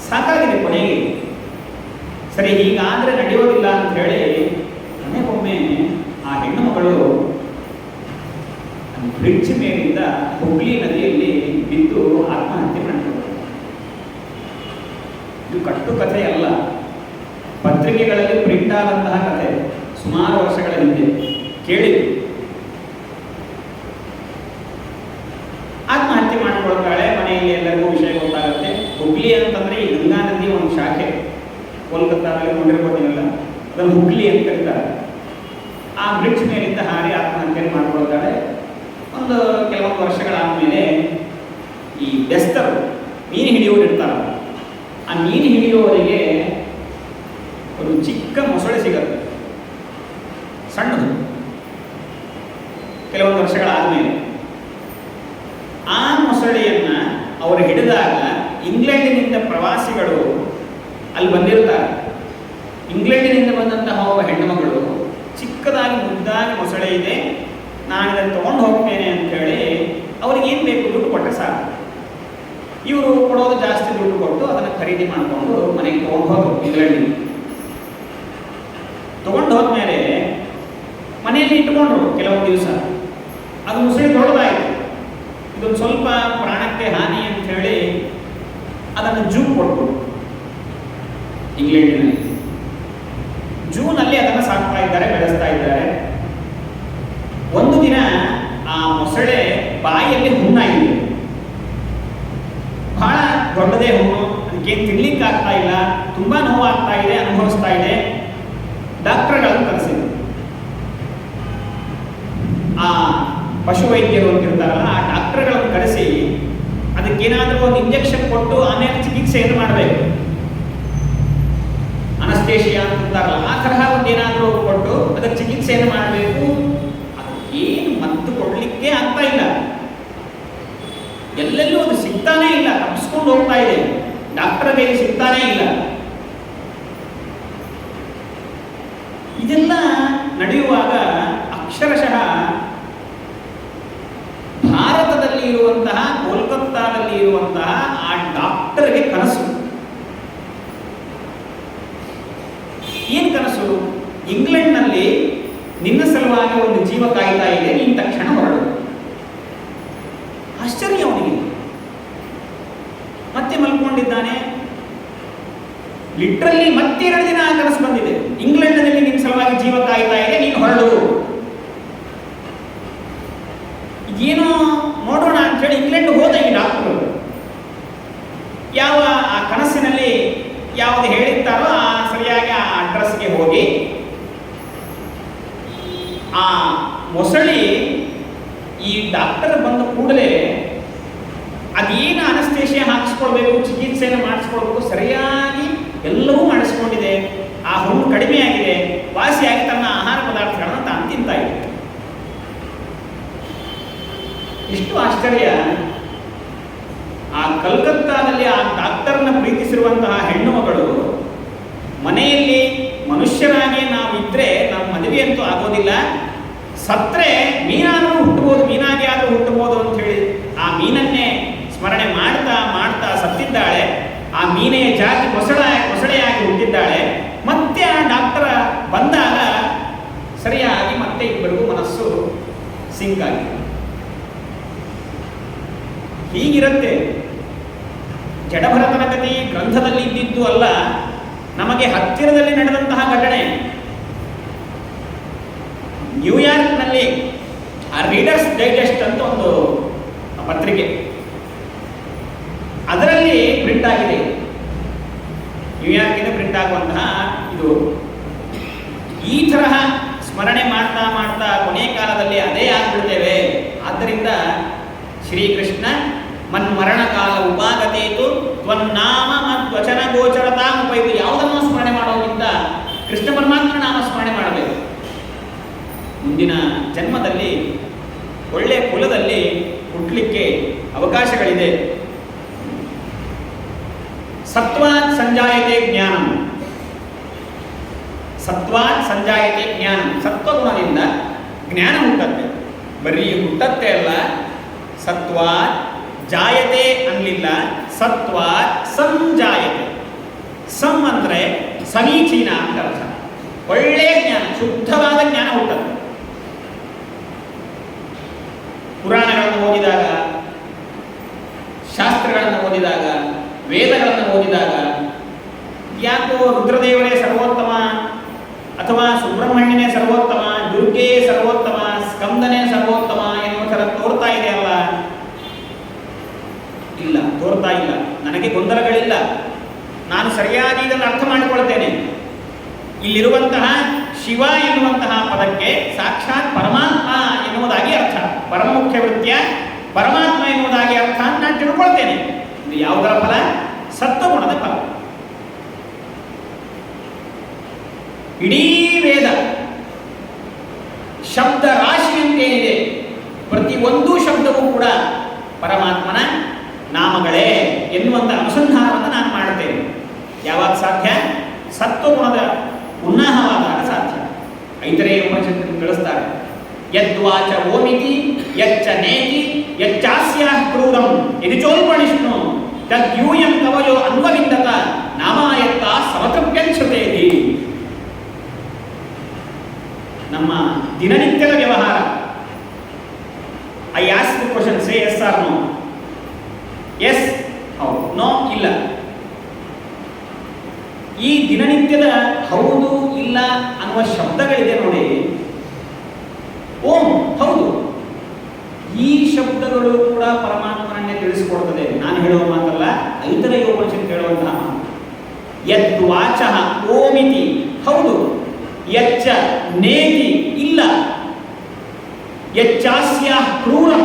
ಸಾಕಾಗಿದೆ ಕೊನೆಗೆ. ಸರಿ, ಹೀಗಾದರೆ ನಡೆಯೋದಿಲ್ಲ ಅಂತ ಹೇಳಿ ಮನೆಗೊಮ್ಮೆ ಆ ಹೆಣ್ಣು ಮಗಳು ಬ್ರಿಡ್ಜ್ ಮೇಲಿಂದ ಹುಬ್ಳಿ ನದಿಯಲ್ಲಿ ಬಿದ್ದು ಆತ್ಮಹತ್ಯೆ ಮಾಡಿದ್ರು. ಇದು ಕಟ್ಟು ಕಥೆ ಅಲ್ಲ, ಪತ್ರಿಕೆಗಳಲ್ಲಿ ಪ್ರಿಂಟ್ ಆದಂತಹ ಕಥೆ. ಸುಮಾರು ವರ್ಷಗಳ ಹಿಂದೆ ಕೇಳಿದ್ರು. ಆತ್ಮಹತ್ಯೆ ಮಾಡಿಕೊಳ್ತಾಳೆ. ಮನೆಯಲ್ಲಿ ಎಲ್ಲರಿಗೂ ವಿಷಯ ಗೊತ್ತಾಗುತ್ತೆ. ಹುಬ್ಳಿ ಅಂತಂದ್ರೆ ಈ ಗಂಗಾ ನದಿ ಒಂದು ಶಾಖೆ, ಕೋಲ್ಕತ್ತಾದಲ್ಲಿ ಕೊಂಡಿರ್ಬೋದಿಲ್ಲ, ಅದನ್ನು ಹುಬ್ಳಿ ಅಂತ ಕರೀತಾರೆ. ಆ ಬ್ರಿಡ್ಜ್ ಮೇಲಿಂದ ಹಾರಿ ಆತ್ಮಹತ್ಯೆ ಮಾಡಿಕೊಳ್ತಾಳೆ. ಒಂದು ಕೆಲವೊಂದು ವರ್ಷಗಳಾದಮೇಲೆ ಈ ಬೆಸ್ತರು, ಮೀನು ಹಿಡಿಯೋರು ಇರ್ತಾರಲ್ಲ, ಆ ಮೀನು ಹಿಡಿಯೋವರಿಗೆ ಒಂದು ಚಿಕ್ಕ ಮೊಸಳೆ ಸಿಗತ್ತೆ, ಸಣ್ಣದು. ಕೆಲವೊಂದು ವರ್ಷಗಳಾದಮೇಲೆ ಆ ಆ ಮೊಸಳೆಯನ್ನು ಅವರು ಹಿಡಿದಾಗ ಇಂಗ್ಲೆಂಡಿನಿಂದ ಪ್ರವಾಸಿಗಳು ಅಲ್ಲಿ ಬಂದಿರ್ತಾರೆ. ಇಂಗ್ಲೆಂಡಿನಿಂದ ಬಂದಂತಹ ಒಬ್ಬ ಹೆಣ್ಣುಮಗಳು ಚಿಕ್ಕದಾಗಿ ಮುದ್ದಾಗಿ ಮೊಸಳೆ ಇದೆ, ನಾನು ಇದನ್ನು ತೊಗೊಂಡು ಹೋಗ್ತೇನೆ ಅಂಥೇಳಿ ಅವ್ರಿಗೆ ಏನು ಬೇಕು ದುಡ್ಡು ಕೊಟ್ಟರೆ ಸಾಕು. ಇವರು ಕೊಡೋದು ಜಾಸ್ತಿ ದುಡ್ಡು ಕೊಟ್ಟು ಅದನ್ನು ಖರೀದಿ ಮಾಡಿಕೊಂಡು ಮನೆಗೆ ತೊಗೊಂಡು ಹೋದ್ರು. ಇಂಗ್ಲೆಂಡಿಗೆ ತೊಗೊಂಡು ಹೋದ್ಮೇಲೆ ಮನೆಯಲ್ಲಿ ಇಟ್ಕೊಂಡ್ರು ಕೆಲವೊಂದು ದಿವಸ. ಅದು ಮೊಸಳೆ ದೊಡ್ಡದಾಯಿತು, ಇದೊಂದು ಸ್ವಲ್ಪ ಪ್ರಾಣಕ್ಕೆ ಹಾನಿ ಅಂತ ಹೇಳಿ ಅದನ್ನು ಜೂ ಕೊಟ್ರು. ಇಂಗ್ಲೆಂಡಿನಲ್ಲಿ ಜೂನಲ್ಲಿ ಅದನ್ನು ಸಾಕ್ತಾ ಇದ್ದಾರೆ, ಬೆಳೆಸ್ತಾ ಇದ್ದಾರೆ. ಒಂದು ದಿನ ಆ ಮೊಸಳೆ ಬಾಯಿಯಲ್ಲಿ ಹುಣ್ಣಾಗಿದೆ, ಬಹಳ ದೊಡ್ಡದೇ ಹುಣ್ಣು, ಅದಕ್ಕೆ ತಿನ್ಲಿಕ್ಕೆ ಆಗ್ತಾ ಇಲ್ಲ, ತುಂಬಾ ನೋವಾಗ್ತಾ ಇದೆ, ಅನುಭವಿಸ್ತಾ ಇದೆ. ಡಾಕ್ಟರ್ಗಳನ್ನು ಕರೆಸಿದ್ರು. ಆ ಪಶುವೈದ್ಯರು ಅಂತಿರ್ತಾರಲ್ಲ, ಆ ಡಾಕ್ಟರ್ಗಳನ್ನು ಕರೆಸಿ ಅದಕ್ಕೇನಾದರೂ ಒಂದು ಇಂಜೆಕ್ಷನ್ ಕೊಟ್ಟು ಆಮೇಲೆ ಚಿಕಿತ್ಸೆಯನ್ನು ಮಾಡಬೇಕು. ಅನಸ್ತೇಷಿಯಾ ಅಂತಾರಲ್ಲ, ಆ ತರಹ ಒಂದೇನಾದರೂ ಕೊಟ್ಟು ಅದಕ್ಕೆ ಚಿಕಿತ್ಸೆಯನ್ನು ಮಾಡಬೇಕು. ಏನು ಮದ್ದು ಕೊಡಲಿಕ್ಕೆ ಆಗ್ತಾ ಇಲ್ಲ, ಎಲ್ಲೆಲ್ಲೂ ಅದು ಸಿಗ್ತಾನೇ ಇಲ್ಲ, ತಪ್ಪಿಸ್ಕೊಂಡು ಹೋಗ್ತಾ ಇದೆ, ಡಾಕ್ಟರ್ ಕೈಗೆ ಸಿಗ್ತಾನೇ ಇಲ್ಲ. ಇದೆಲ್ಲ ನಡೆಯುವಾಗ ಅಕ್ಷರಶಃ ಭಾರತದಲ್ಲಿ ಇರುವಂತಹ, ಕೋಲ್ಕತ್ತಾದಲ್ಲಿ ಇರುವಂತಹ ಆ ಡಾಕ್ಟರ್ಗೆ ಕನಸು. ಏನು ಕನಸು? ಇಂಗ್ಲೆಂಡ್ನಲ್ಲಿ ನಿನ್ನ ಸಲುವಾಗಿ ಒಂದು ಜೀವ ಕಾಯ್ತಾ ಇದೆ, ನೀನು ತಕ್ಷಣ ಹೊರಡು. ಆಶ್ಚರ್ಯ ಅವನಿಗೆ. ಮತ್ತೆ ಮಲ್ಕೊಂಡಿದ್ದಾನೆ. ಲಿಟ್ರಲಿ ಮತ್ತೆ 2 ದಿನ ಆ ಕನಸು ಬಂದಿದೆ. ಇಂಗ್ಲೆಂಡ್ನಲ್ಲಿ ನಿನ್ನ ಸಲುವಾಗಿ ಜೀವ ಕಾಯ್ತಾ ಇದೆ, ನೀನು ಹೊರಡು. ಏನೋ ನೋಡೋಣ ಅಂತ ಹೇಳಿ ಇಂಗ್ಲೆಂಡ್ ಹೋದ ಈ ಡಾಕ್ಟರ್. ಯಾವ ಆ ಕನಸಿನಲ್ಲಿ ಯಾವುದು ಹೇಳಿರ್ತಾರೋ ಆ ಸರಿಯಾಗಿ ಆ ಅಡ್ರೆಸ್ಗೆ ಹೋಗಿ ಆ ಮೊಸಳಿ ಈ ಡಾಕ್ಟರ್ ಬಂದ ಕೂಡಲೇ ಅದೇನು ಅನಸ್ತೇಷಿಯಾ ಹಾಕಿಸ್ಕೊಳ್ಬೇಕು, ಚಿಕಿತ್ಸೆಯನ್ನು ಮಾಡಿಸ್ಕೊಳ್ಬೇಕು, ಸರಿಯಾಗಿ ಎಲ್ಲವೂ ಮಾಡಿಸ್ಕೊಂಡಿದೆ. ಆ ಹುಣ್ಣು ಕಡಿಮೆಯಾಗಿದೆ, ವಾಸಿಯಾಗಿ ತನ್ನ ಆಹಾರ ಪದಾರ್ಥಗಳನ್ನು ತಾನು ತಿಂತಾ ಇದೆ. ಇಷ್ಟು ಆಶ್ಚರ್ಯ. ಆ ಕಲ್ಕತ್ತಾದಲ್ಲಿ ಆ ಡಾಕ್ಟರ್ನ ಪ್ರೀತಿಸಿರುವಂತಹ ಹೆಣ್ಣು ಮಗಳು ಮನೆಯಲ್ಲಿ ಮನುಷ್ಯರಾಗಿ ನಾವಿದ್ರೆ ನಮ್ಮ ಮದುವೆ ಅಂತೂ ಆಗೋದಿಲ್ಲ, ಸತ್ರೆ ಮೀನಾದರೂ ಹುಟ್ಟಬಹುದು, ಮೀನಾಗಿ ಆದರೂ ಹುಟ್ಟಬಹುದು ಅಂತ ಹೇಳಿ ಆ ಮೀನನ್ನೇ ಸ್ಮರಣೆ ಮಾಡ್ತಾ ಮಾಡ್ತಾ ಸತ್ತಿದ್ದಾಳೆ. ಆ ಮೀನೆಯ ಜಾತಿ ಮೊಸಳೆಯಾಗಿ ಹುಟ್ಟಿದ್ದಾಳೆ. ಮತ್ತೆ ಆ ಡಾಕ್ಟರ್ ಬಂದಾಗ ಸರಿಯಾಗಿ ಮತ್ತೆ ಇಬ್ಬರಿಗೂ ಮನಸ್ಸು ಸಿಂಕ್ ಆಗಿದೆ. ಹೀಗಿರುತ್ತೆ. ಜಡಭರತನ ಕಥೆ ಗ್ರಂಥದಲ್ಲಿ ಇದ್ದಿದ್ದು ಅಲ್ಲ, ನಮಗೆ ಹತ್ತಿರದಲ್ಲಿ ನಡೆದಂತಹ ಘಟನೆ. ನ್ಯೂಯಾರ್ಕ್ನಲ್ಲಿ ಆ ರೀಡರ್ಸ್ ಡೈಜೆಸ್ಟ್ ಅಂತ ಒಂದು ಪತ್ರಿಕೆ, ಅದರಲ್ಲಿ ಪ್ರಿಂಟ್ ಆಗಿದೆ. ನ್ಯೂಯಾರ್ಕಿಂದ ಪ್ರಿಂಟ್ ಆಗುವಂತಹ ಇದು. ಈ ತರಹ ಸ್ಮರಣೆ ಮಾಡ್ತಾ ಮಾಡ್ತಾ ಕೊನೆಯ ಕಾಲದಲ್ಲಿ ಅದೇ ಆಗ್ಬಿಡ್ತೇವೆ. ಆದ್ದರಿಂದ ಶ್ರೀಕೃಷ್ಣ ಮನ್ಮರಣ ಕಾಲ ಉಪಾಗತೇತು ತ್ವನ್ನಾಮ ಮದ್ವಚನ ಗೋಚರತಾಮುಪೈತು. ಯಾವುದನ್ನು ಸ್ಮರಣೆ ಮಾಡೋಕ್ಕಿಂತ ಕೃಷ್ಣ ಪರಮಾತ್ಮ ನಾಮ ಸ್ಮರಣೆ ಮಾಡಬೇಕು. ಮುಂದಿನ ಜನ್ಮದಲ್ಲಿ ಒಳ್ಳೆಯ ಕುಲದಲ್ಲಿ ಹುಟ್ಟಲಿಕ್ಕೆ ಅವಕಾಶಗಳಿದೆ. ಸತ್ವಾತ್ ಸಂಜಾಯತೆ ಜ್ಞಾನಂ, ಸತ್ವಾತ್ ಸಂಜಾಯತೆ ಜ್ಞಾನಂ. ಸತ್ವಗುಣದಿಂದ ಜ್ಞಾನ ಹುಟ್ಟತ್ತೆ. ಬರೀ ಹುಟ್ಟತ್ತೆ ಅಲ್ಲ, ಸತ್ವಾತ್ ಜಾಯತೆ ಅನ್ನಲಿಲ್ಲ, ಸತ್ವಾತ್ ಸಂಜಾಯತೆ. ಸಂ ಅಂದರೆ ಸಮೀಚೀನ ಅಂತ ಅರ್ಥ. ಒಳ್ಳೆಯ ಜ್ಞಾನ, ಶುದ್ಧವಾದ ಜ್ಞಾನ ಹುಟ್ಟತ್ತೆ. ಪುರಾಣಗಳನ್ನು ಓದಿದಾಗ, ಶಾಸ್ತ್ರಗಳನ್ನು ಓದಿದಾಗ, ವೇದಗಳನ್ನು ಓದಿದಾಗ ಯಾಕೋ ರುದ್ರದೇವರೇ ಸರ್ವೋತ್ತಮ ಅಥವಾ ಸುಬ್ರಹ್ಮಣ್ಯನೇ ಸರ್ವೋತ್ತಮ, ದುರ್ಗೆಯೇ ಸರ್ವೋತ್ತಮ, ಸ್ಕಂದನೇ ಸರ್ವೋತ್ತಮ ಎನ್ನುವ ಥರ ತೋರ್ತಾ ಇದೆ ಅಲ್ಲ? ಇಲ್ಲ, ತೋರ್ತಾ ಇಲ್ಲ. ನನಗೆ ಗೊಂದಲಗಳಿಲ್ಲ. ನಾನು ಸರಿಯಾಗಿ ಇದನ್ನು ಅರ್ಥ ಮಾಡಿಕೊಳ್ತೇನೆ. ಇಲ್ಲಿರುವಂತಹ ಶಿವ ಎನ್ನುವಂತಹ ಪದಕ್ಕೆ ಸಾಕ್ಷಾತ್ ಪರಮಾತ್ಮ ಎನ್ನುವುದಾಗಿ ಅರ್ಥ, ಪರಮ ಮುಖ್ಯ ವೃತ್ತಿಯ ಪರಮಾತ್ಮ ಎನ್ನುವುದಾಗಿ ಅರ್ಥ ಅಂತ ನಾನು ತಿಳ್ಕೊಳ್ತೇನೆ. ಇದು ಯಾವುದರ ಫಲ? ಸತ್ವಗುಣದ ಫಲ. ಇಡೀ ವೇದ ಶಬ್ದ ರಾಶಿ ಅಂತೇನಿದೆ, ಪ್ರತಿ ಒಂದು ಶಬ್ದವೂ ಕೂಡ ಪರಮಾತ್ಮನ ನಾಮಗಳೇ ಎನ್ನುವಂಥ ಅನುಸಂಧಾನವನ್ನು ನಾನು ಮಾಡುತ್ತೇನೆ. ಯಾವಾಗ ಸಾಧ್ಯ? ಸತ್ವಗುಣದ ಉನ್ನಾಹವಾದಾಗ ಸಾಧ್ಯ. ಐತರೇಯ ಉಪನಿಷತ್ತು ತಿಳಿಸ್ತಾರೆ, ಯದ್ವಾಚ ಓಮಿತಿ ಯಚ್ಚ ನೇತಿ ಯಚ್ಚಾಸ್ಯ ಕ್ರೂರಂ ಇದು ಚೋಲ್ಪಣಿಷ್ಣು ತದ್ಯೂಯಂ ಕವಯೋ ಅನ್ವವಿಂದತ ನಾಮಾಯತ್ತ ಸಮತೃಪ್ಯಂಶುತೇಹಿ. ನಮ್ಮ ದಿನನಿತ್ಯದ ವ್ಯವಹಾರ. I ask the question, say yes or no. Yes, ಹೌದು, ನೋ, ಇಲ್ಲ. ಈ ದಿನನಿತ್ಯದ ಹೌದು ಇಲ್ಲ ಅನ್ನುವ ಶಬ್ದಗಳಿದೆ ನೋಡಿ. ಓಂ, ಹೌದು, ಈ ಶಬ್ದಗಳು ಕೂಡ ಪರಮಾತ್ಮನನ್ನೇ ತಿಳಿಸಿಕೊಡ್ತದೆ. ನಾನು ಹೇಳುವ ಮಾತಲ್ಲ, ಐತರೇಯ ಉಪನಿಷತ್ತು ಹೇಳುವಂತಹ ಮಾತು. ಯದ್ವಾಚ ಓಮಿತಿ, ಹೌದು. ಯಚ್ಚ ನೇತಿ, ಇಲ್ಲ. ಯಚ್ಚಾಸ್ಯ ಕ್ರೂರಂ,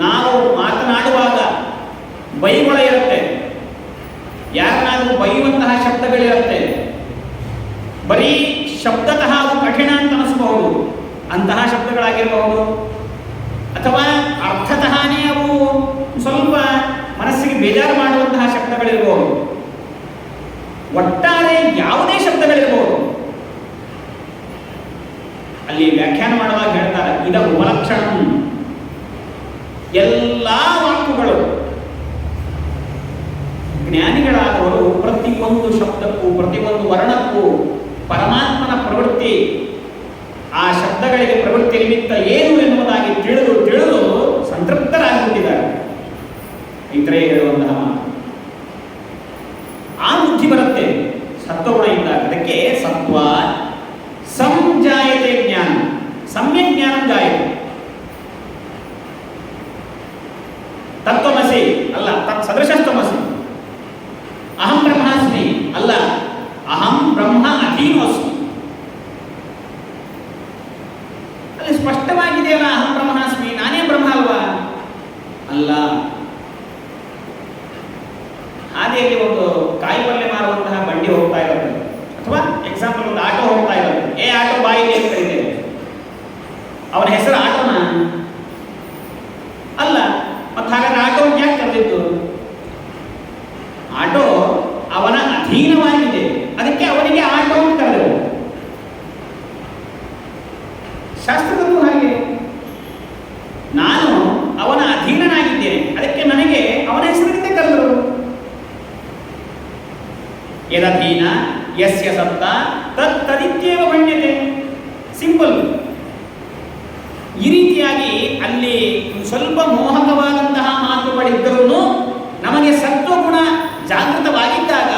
ನಾವು ಮಾತನಾಡುವಾಗ ಬೈಗುಳ ಇರುತ್ತೆ, ಯಾರನ್ನಾದರೂ ಬೈಯುವಂತಹ ಶಬ್ದಗಳಿರುತ್ತೆ. ಬರೀ ಶಬ್ದತಃ ಅದು ಕಠಿಣ ಅಂತ ಅನಿಸಬಹುದು, ಅಂತಹ ಶಬ್ದಗಳಾಗಿರಬಹುದು. ಅಥವಾ ಅರ್ಥತಃನೇ ಅವು ಸ್ವಲ್ಪ ಮನಸ್ಸಿಗೆ ಬೇಜಾರು ಮಾಡುವಂತಹ ಶಬ್ದಗಳಿರಬಹುದು. ಒಟ್ಟಾರೆ ಯಾವುದೇ ಶಬ್ದಗಳಿರಬಹುದು. ಅಲ್ಲಿ ವ್ಯಾಖ್ಯಾನ ಮಾಡುವಾಗ ಹೇಳ್ತಾರೆ, ಇದ ಉಪಲಕ್ಷಣ. ಎಲ್ಲ ವಾಕ್ಯಗಳು ಜ್ಞಾನಿಗಳಾದವರು ಪ್ರತಿಯೊಂದು ಶಬ್ದಕ್ಕೂ ಪ್ರತಿಯೊಂದು ವರ್ಣಕ್ಕೂ ಪರಮಾತ್ಮನ ಪ್ರವೃತ್ತಿ, ಆ ಶಬ್ದಗಳಿಗೆ ಪ್ರವೃತ್ತಿ ನಿಮಿತ್ತ ಏನು ಎನ್ನುವುದಾಗಿ ತಿಳಿದು ತಿಳಿದು ಸಂತೃಪ್ತರಾಗಿಬಿಟ್ಟಿದ್ದಾರೆ. ಇತರೇ ಹೇಳುವಂತಹ ಮಾತು ಆ ಬುದ್ಧಿ ಬರುತ್ತೆ ಸತ್ವಗುಣ ಇದ್ದಾಗ. ಅದಕ್ಕೆ ಸತ್ವ ಸಂಜಾಯತೆ ಜ್ಞಾನ, ಸಮ್ಯಕ್ ಜ್ಞಾನ ಜಾಯತೆ. ತತ್ವಮಸಿ ಅಲ್ಲ, ಸದೃಶತ್ವಮಸಿ. ಅಹಂ ಬ್ರಹ್ಮಾಸ್ಮಿ ಅಲ್ಲ, ಅಹಂ ಬ್ರಹ್ಮ ಅಧೀನೋಸ್ಮಿ. ಅಲ್ಲಿ ಸ್ಪಷ್ಟವಾಗಿದೆಯಲ್ಲ, ಅಹಂ ಬ್ರಹ್ಮಾಸ್ಮಿ, ನಾನೇ ಬ್ರಹ್ಮ ಅಲ್ವಾ? ಅಲ್ಲ. ಹಾದಿಯಲ್ಲಿ ಒಂದು ಕಾಯಿ ಪಲ್ಯ ಮಾರುವಂತಹ ಬಂಡಿ ಹೋಗ್ತಾ ಇರುತ್ತೆ, ಅಥವಾ ಎಕ್ಸಾಂಪಲ್ ಒಂದು ಆಟೋ ಹೋಗ್ತಾ ಇರುತ್ತೆ. ಆಟೋ ಬಾಯಿಗೆ ಅಂತ ಕರೀತೇವೆ. ಅವನ ಹೆಸರು ಆಟೋನ ಅಲ್ಲ. ಮತ್ತೆ ಹಾಗಾದ್ರೆ ಆಟೋ ಯಾಕೆ ಕರೆದಿದ್ದು? ಆಟೋ ಅವನ ಅಧೀನವಾಗಿದೆ, ಅದಕ್ಕೆ ಅವನಿಗೆ ಆಟೋ ಅಂತ ಕರೆದರು. ಶಾಸ್ತ್ರದಲ್ಲೂ ಹಾಗೆ, ನಾನು ಅವನ ಅಧೀನನಾಗಿದ್ದೇನೆ, ಅದಕ್ಕೆ ನನಗೆ ಅವನ ಹೆಸರಿನಿಂದ ಕರೆದರು. ಯದಧೀನ ಯಸ್ಯ ಸತ್ತ ತದಿತ್ಯೇವ ಗಣ್ಯತೆ. ಸಿಂಪಲ್. ಈ ರೀತಿಯಾಗಿ ಅಲ್ಲಿ ಸ್ವಲ್ಪ ಮೋಹಕವಾದಂತಹ ಮಾತುಗಳಿದ್ದರೂ ನಮಗೆ ಸತ್ವಗುಣ ಜಾಗೃತವಾಗಿದ್ದಾಗ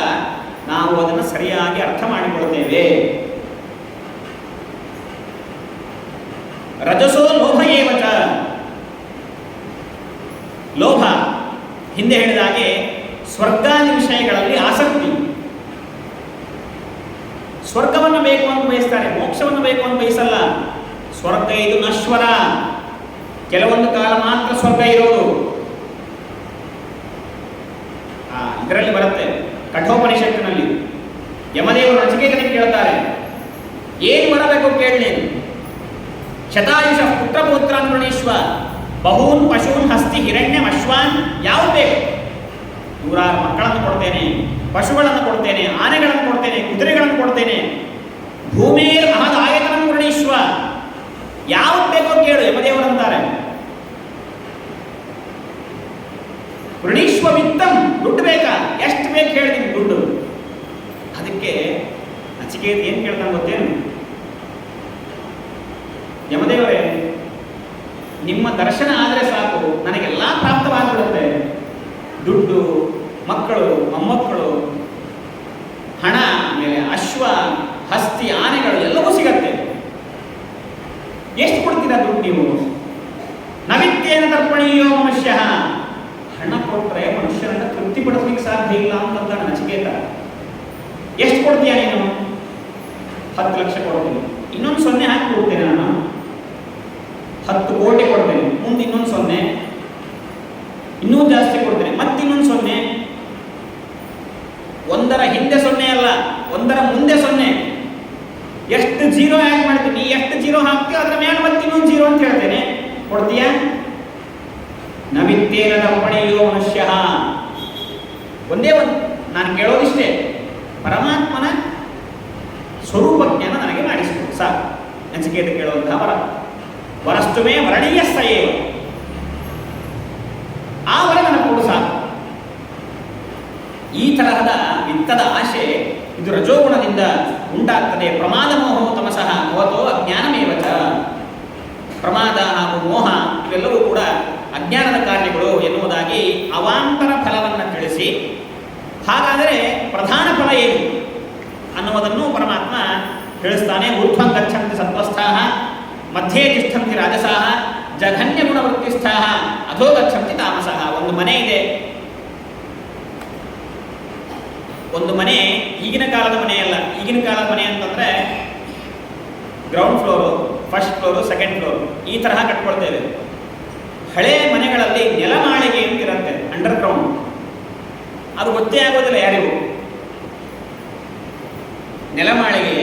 ನಾವು ಅದನ್ನು ಸರಿಯಾಗಿ ಅರ್ಥ ಮಾಡಿಕೊಳ್ಳುತ್ತೇವೆ. ರಜಸೋ ಲೋಭ ಏವಚ. ಲೋಭ ಹಿಂದೆ ಹೇಳಿದ ಹಾಗೆ ಸ್ವರ್ಗಾದಿ ವಿಷಯಗಳಲ್ಲಿ ಆಸಕ್ತಿ. ಸ್ವರ್ಗವನ್ನು ಬೇಕು ಅಂತ ಬಯಸ್ತಾರೆ, ಮೋಕ್ಷವನ್ನು ಬೇಕು ಅಂತ ಬಯಸಲ್ಲ. ಸ್ವರ್ಗ ಇದು ನಶ್ವರ, ಕೆಲವೊಂದು ಕಾಲ ಮಾತ್ರ ಸ್ವರ್ಗ ಇರೋದು. ಇದರಲ್ಲಿ ಬರುತ್ತೆ ಕಠೋಪನಿಷತ್ತಿನಲ್ಲಿ ಯಮದೇವರು ನಚಿಕೇತನಿಗೆ ಕೇಳ್ತಾರೆ, ಏನು ಬರಬೇಕು ಕೇಳಿ, ಶತಾಯುಷ ಪುತ್ರಪುತ್ರ ಗೃಣೀಶ್ವ ಬಹೂನ್ ಪಶೂನ್ ಹಸ್ತಿ ಹಿರಣ್ಯಂ ಅಶ್ವಾನ್. ಯಾವ ಬೇಕು? 106 ಮಕ್ಕಳನ್ನು ಕೊಡ್ತೇನೆ, ಪಶುಗಳನ್ನು ಕೊಡ್ತೇನೆ, ಆನೆಗಳನ್ನು ಕೊಡ್ತೇನೆ, ಕುದುರೆಗಳನ್ನು ಕೊಡ್ತೇನೆ. ಭೂಮಿಯರ್ ಮಹದ್ ಆಯತನ ಗೃಣೀಶ್ವ. ಯಾವ್ದು ಬೇಕೋ ಕೇಳು ಯಮದೇವರಂತಾರೆ. ಗೃಣೀಶ್ವ ವಿತ್ತಂ, ದುಡ್ಡು ಬೇಕಾ? ಎಷ್ಟು ಬೇಕು ಹೇಳಿದೀನಿ ದುಡ್ಡು. ಅದಕ್ಕೆ ನಚಿಕೇತ ಏನು ಕೇಳ್ತಾನೆ ಗೊತ್ತೇನು? ಯಮದೇವರೇ, ನಿಮ್ಮ ದರ್ಶನ ಆದರೆ ಸಾಕು, ನನಗೆಲ್ಲ ಪ್ರಾಪ್ತವಾಗಿಬಿಡುತ್ತೆ. ದುಡ್ಡು, ಮಕ್ಕಳು, ಮೊಮ್ಮಕ್ಕಳು, ಹಣ, ಮೇಲೆ ಅಶ್ವ, ಹಸ್ತಿ, ಆನೆಗಳು ಎಲ್ಲವೂ ಸಿಗತ್ತೆ. ಎಷ್ಟು ಕೊಡ್ತೀರಾ ದುಡ್ಡು ನೀವು? ನವಿತ್ಯೇನ ತರ್ಪಣೀಯೋ ಮನುಷ್ಯ. ಹಣ ಕೊಟ್ಟರೆ ಮನುಷ್ಯರನ್ನ ತೃಪ್ತಿಪಡಿಸ್ಲಿಕ್ಕೆ ಸಾಧ್ಯ ಇಲ್ಲ ಅಂತಂದ ನಚಿಕೇತ. ಎಷ್ಟು ಕೊಡ್ತೀಯ ನೀನು? 10 ಲಕ್ಷ ಕೊಡ್ತೀನಿ. ಇನ್ನೊಂದು 0 ಹಾಕಿ ಕೊಡ್ತೇನೆ ನಾನು. 10 ಕೋಟಿ ಕೊಡ್ತೇನೆ. ಮುಂದೆ ಇನ್ನೊಂದು 0, ಇನ್ನೂ ಜಾಸ್ತಿ ಕೊಡ್ತೇನೆ. ಮತ್ತಿನ್ನೊಂದು 0. ಒಂದರ ಹಿಂದೆ 0 ಅಲ್ಲ, ಒಂದರ ಮುಂದೆ 0. ಎಷ್ಟು ಜೀರೋ ಆ್ಯಡ್ ಮಾಡ್ತೀನಿ, ಎಷ್ಟು ಜೀರೋ ಹಾಕ್ತೀವಿ ಅದರ ಮೇಲೆ ಮತ್ತೆ ಇನ್ನೊಂದು 0 ಅಂತ ಹೇಳ್ತೇನೆ. ಕೊಡ್ತೀಯಾ? ನ ವಿತ್ತೇನ ದರ್ಪಣೆಯೋ ಮನುಷ್ಯ. ಒಂದೇ ಒಂದು ನಾನು ಕೇಳೋದಿಷ್ಟೇ, ಪರಮಾತ್ಮನ ಸ್ವರೂಪ ಜ್ಞಾನ ನನಗೆ ಮಾಡಿಸಿಕೊಡು ಸಾಕು. ನಚಿಕೇತ ಕೇಳುವಂತಹ ವರ. ವರಸ್ತುಮೇ ವರಣೀಯ ಸಯೇವ, ಆ ವರ ನನಗೆ ಕೊಡು ಸಾಕು. ಈ ತರಹದ ವಿತ್ತದ ಆಶೆ ಇದು ರಜೋಗುಣದಿಂದ ಉಂಟಾಗ್ತದೆ. ಪ್ರಮಾದ ಮೋಹೋ ತಮಸಃ ಭವತೋ ಅಜ್ಞಾನಮೇವ ಚ. ಪ್ರಮಾದ ಹಾಗೂ ಮೋಹ ಇವೆಲ್ಲವೂ ಕೂಡ ಅಜ್ಞಾನದ ಕಾರ್ಯಗಳು ಎನ್ನುವುದಾಗಿ ಅವಾಂತರ ಫಲವನ್ನು ತಿಳಿಸಿ, ಹಾಗಾದರೆ ಪ್ರಧಾನ ಫಲ ಏನು ಅನ್ನುವುದನ್ನು ಪರಮಾತ್ಮ ತಿಳಿಸ್ತಾನೆ. ಊರ್ಧ್ವಂ ಗಚ್ಚಂತಿ ಸತ್ವಸ್ಥಾಃ, ಮಧ್ಯೆ ತಿಷ್ಠಂತಿ ರಾಜಸಾಃ, ಜಘನ್ಯ ಗುಣವೃತ್ತಿಸ್ಥಾಃ, ಅಧೋ ಗಚ್ಚಂತಿ ತಾಮಸಃ. ಒಂದು ಮನೆ ಇದೆ, ಒಂದು ಮನೆ ಈಗಿನ ಕಾಲದ ಮನೆಯಲ್ಲ. ಈಗಿನ ಕಾಲದ ಮನೆ ಅಂತಂದರೆ ground floor, first floor, second floor ಈ ತರಹ ಕಟ್ಕೊಳ್ತೇವೆ. ಹಳೆಯ ಮನೆಗಳಲ್ಲಿ ನೆಲಮಾಳಿಗೆ ಅಂತಿರುತ್ತೆ, ಅಂಡರ್ ಗ್ರೌಂಡ್. ಅದು ಗೊತ್ತೇ ಆಗೋದಿಲ್ಲ ಯಾರಿಗೂ. ನೆಲಮಾಳಿಗೆ,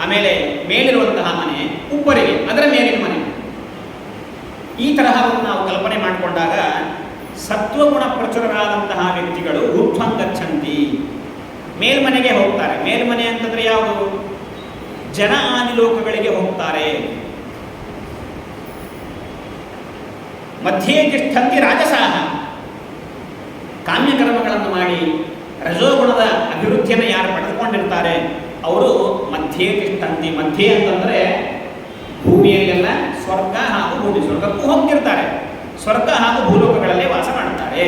ಆಮೇಲೆ ಮೇಲಿರುವಂತಹ ಮನೆ, ಉಪ್ಪರಿಗೆ ಅದರ ಮೇಲಿನ ಮನೆ. ಈ ತರಹವನ್ನು ನಾವು ಕಲ್ಪನೆ ಮಾಡಿಕೊಂಡಾಗ ಸತ್ವಗುಣ ಪ್ರಚುರರಾದಂತಹ ವ್ಯಕ್ತಿಗಳು ಊರ್ಧ್ವಂ ಗಚ್ಚಂತಿ, ಮೇಲ್ಮನೆಗೆ ಹೋಗ್ತಾರೆ. ಮೇಲ್ಮನೆ ಅಂತಂದ್ರೆ ಯಾವುದು? ಜನ ಆದಿಲೋಕಗಳಿಗೆ ಹೋಗ್ತಾರೆ. ಮಧ್ಯೆ ತಿಷ್ಠಂತಿ ರಾಜಸಾಹ, ಕಾಮ್ಯಕರ್ಮಗಳನ್ನು ಮಾಡಿ ರಜೋಗುಣದ ಅಭಿವೃದ್ಧಿಯನ್ನು ಯಾರು ಪಡೆದುಕೊಂಡಿರ್ತಾರೆ ಅವರು ಮಧ್ಯೆ ತಿಷ್ಠಂತಿ. ಮಧ್ಯೆ ಅಂತಂದರೆ ಭೂಮಿಯಲ್ಲೆಲ್ಲ ಸ್ವರ್ಗ ಹಾಗೂ ಭೂಮಿ, ಸ್ವರ್ಗಕ್ಕೂ ಹೋಗ್ತಿರ್ತಾರೆ, ಸ್ವರ್ಗ ಹಾಗೂ ಭೂಲೋಕಗಳಲ್ಲೇ ವಾಸ ಮಾಡ್ತಾರೆ.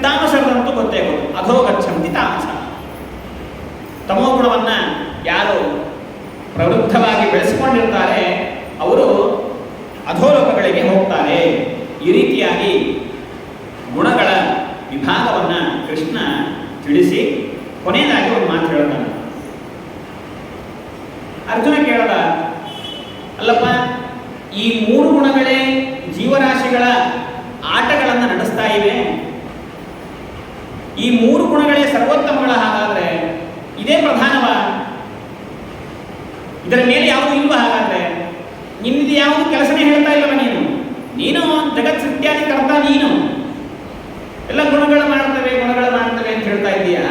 ತಾಮಸರಂತೂ ಗೊತ್ತೇ ಗೊತ್ತು, ಅಧೋ ಗಚ್ಚಂತಿ ತಾಮಸ. ತಮೋಗುಣವನ್ನು ಯಾರು ಪ್ರವೃದ್ಧವಾಗಿ ಬೆಳೆಸಿಕೊಂಡಿರ್ತಾರೆ ಅವರು ಅಧೋಲೋಕಗಳಿಗೆ ಹೋಗ್ತಾರೆ. ಈ ರೀತಿಯಾಗಿ ಗುಣಗಳ ವಿಭಾಗವನ್ನು ಕೃಷ್ಣ ತಿಳಿಸಿ ಕೊನೆಯದಾಗಿ ಒಂದು ಮಾತು ಹೇಳ್ತಾನೆ. ಅರ್ಜುನ ಕೇಳದ, ಅಲ್ಲಪ್ಪ ಈ ಮೂರು ಗುಣಗಳೇ ಜೀವರಾಶಿಗಳ ಆಟಗಳನ್ನು ನಡೆಸ್ತಾ ಇವೆ, ಈ ಮೂರು ಗುಣಗಳೇ ಸರ್ವೋತ್ತಮಗಳ, ಹಾಗಾದ್ರೆ ಇದೇ ಪ್ರಧಾನವ? ಇದರ ಮೇಲೆ ಯಾವುದು ಇಲ್ವ? ಹಾಗಾದ್ರೆ ನಿಮ್ದು ಯಾವುದು ಕೆಲಸನೇ ಹೇಳ್ತಾ ಇಲ್ಲವ? ನೀನು ಜಗತ್ ಸೃಷ್ಟಿಯಾದಿ ಕರ್ತ, ನೀನು ಎಲ್ಲ ಗುಣಗಳು ಮಾಡ್ತವೆ ಅಂತ ಹೇಳ್ತಾ ಇದ್ದೀಯಾ.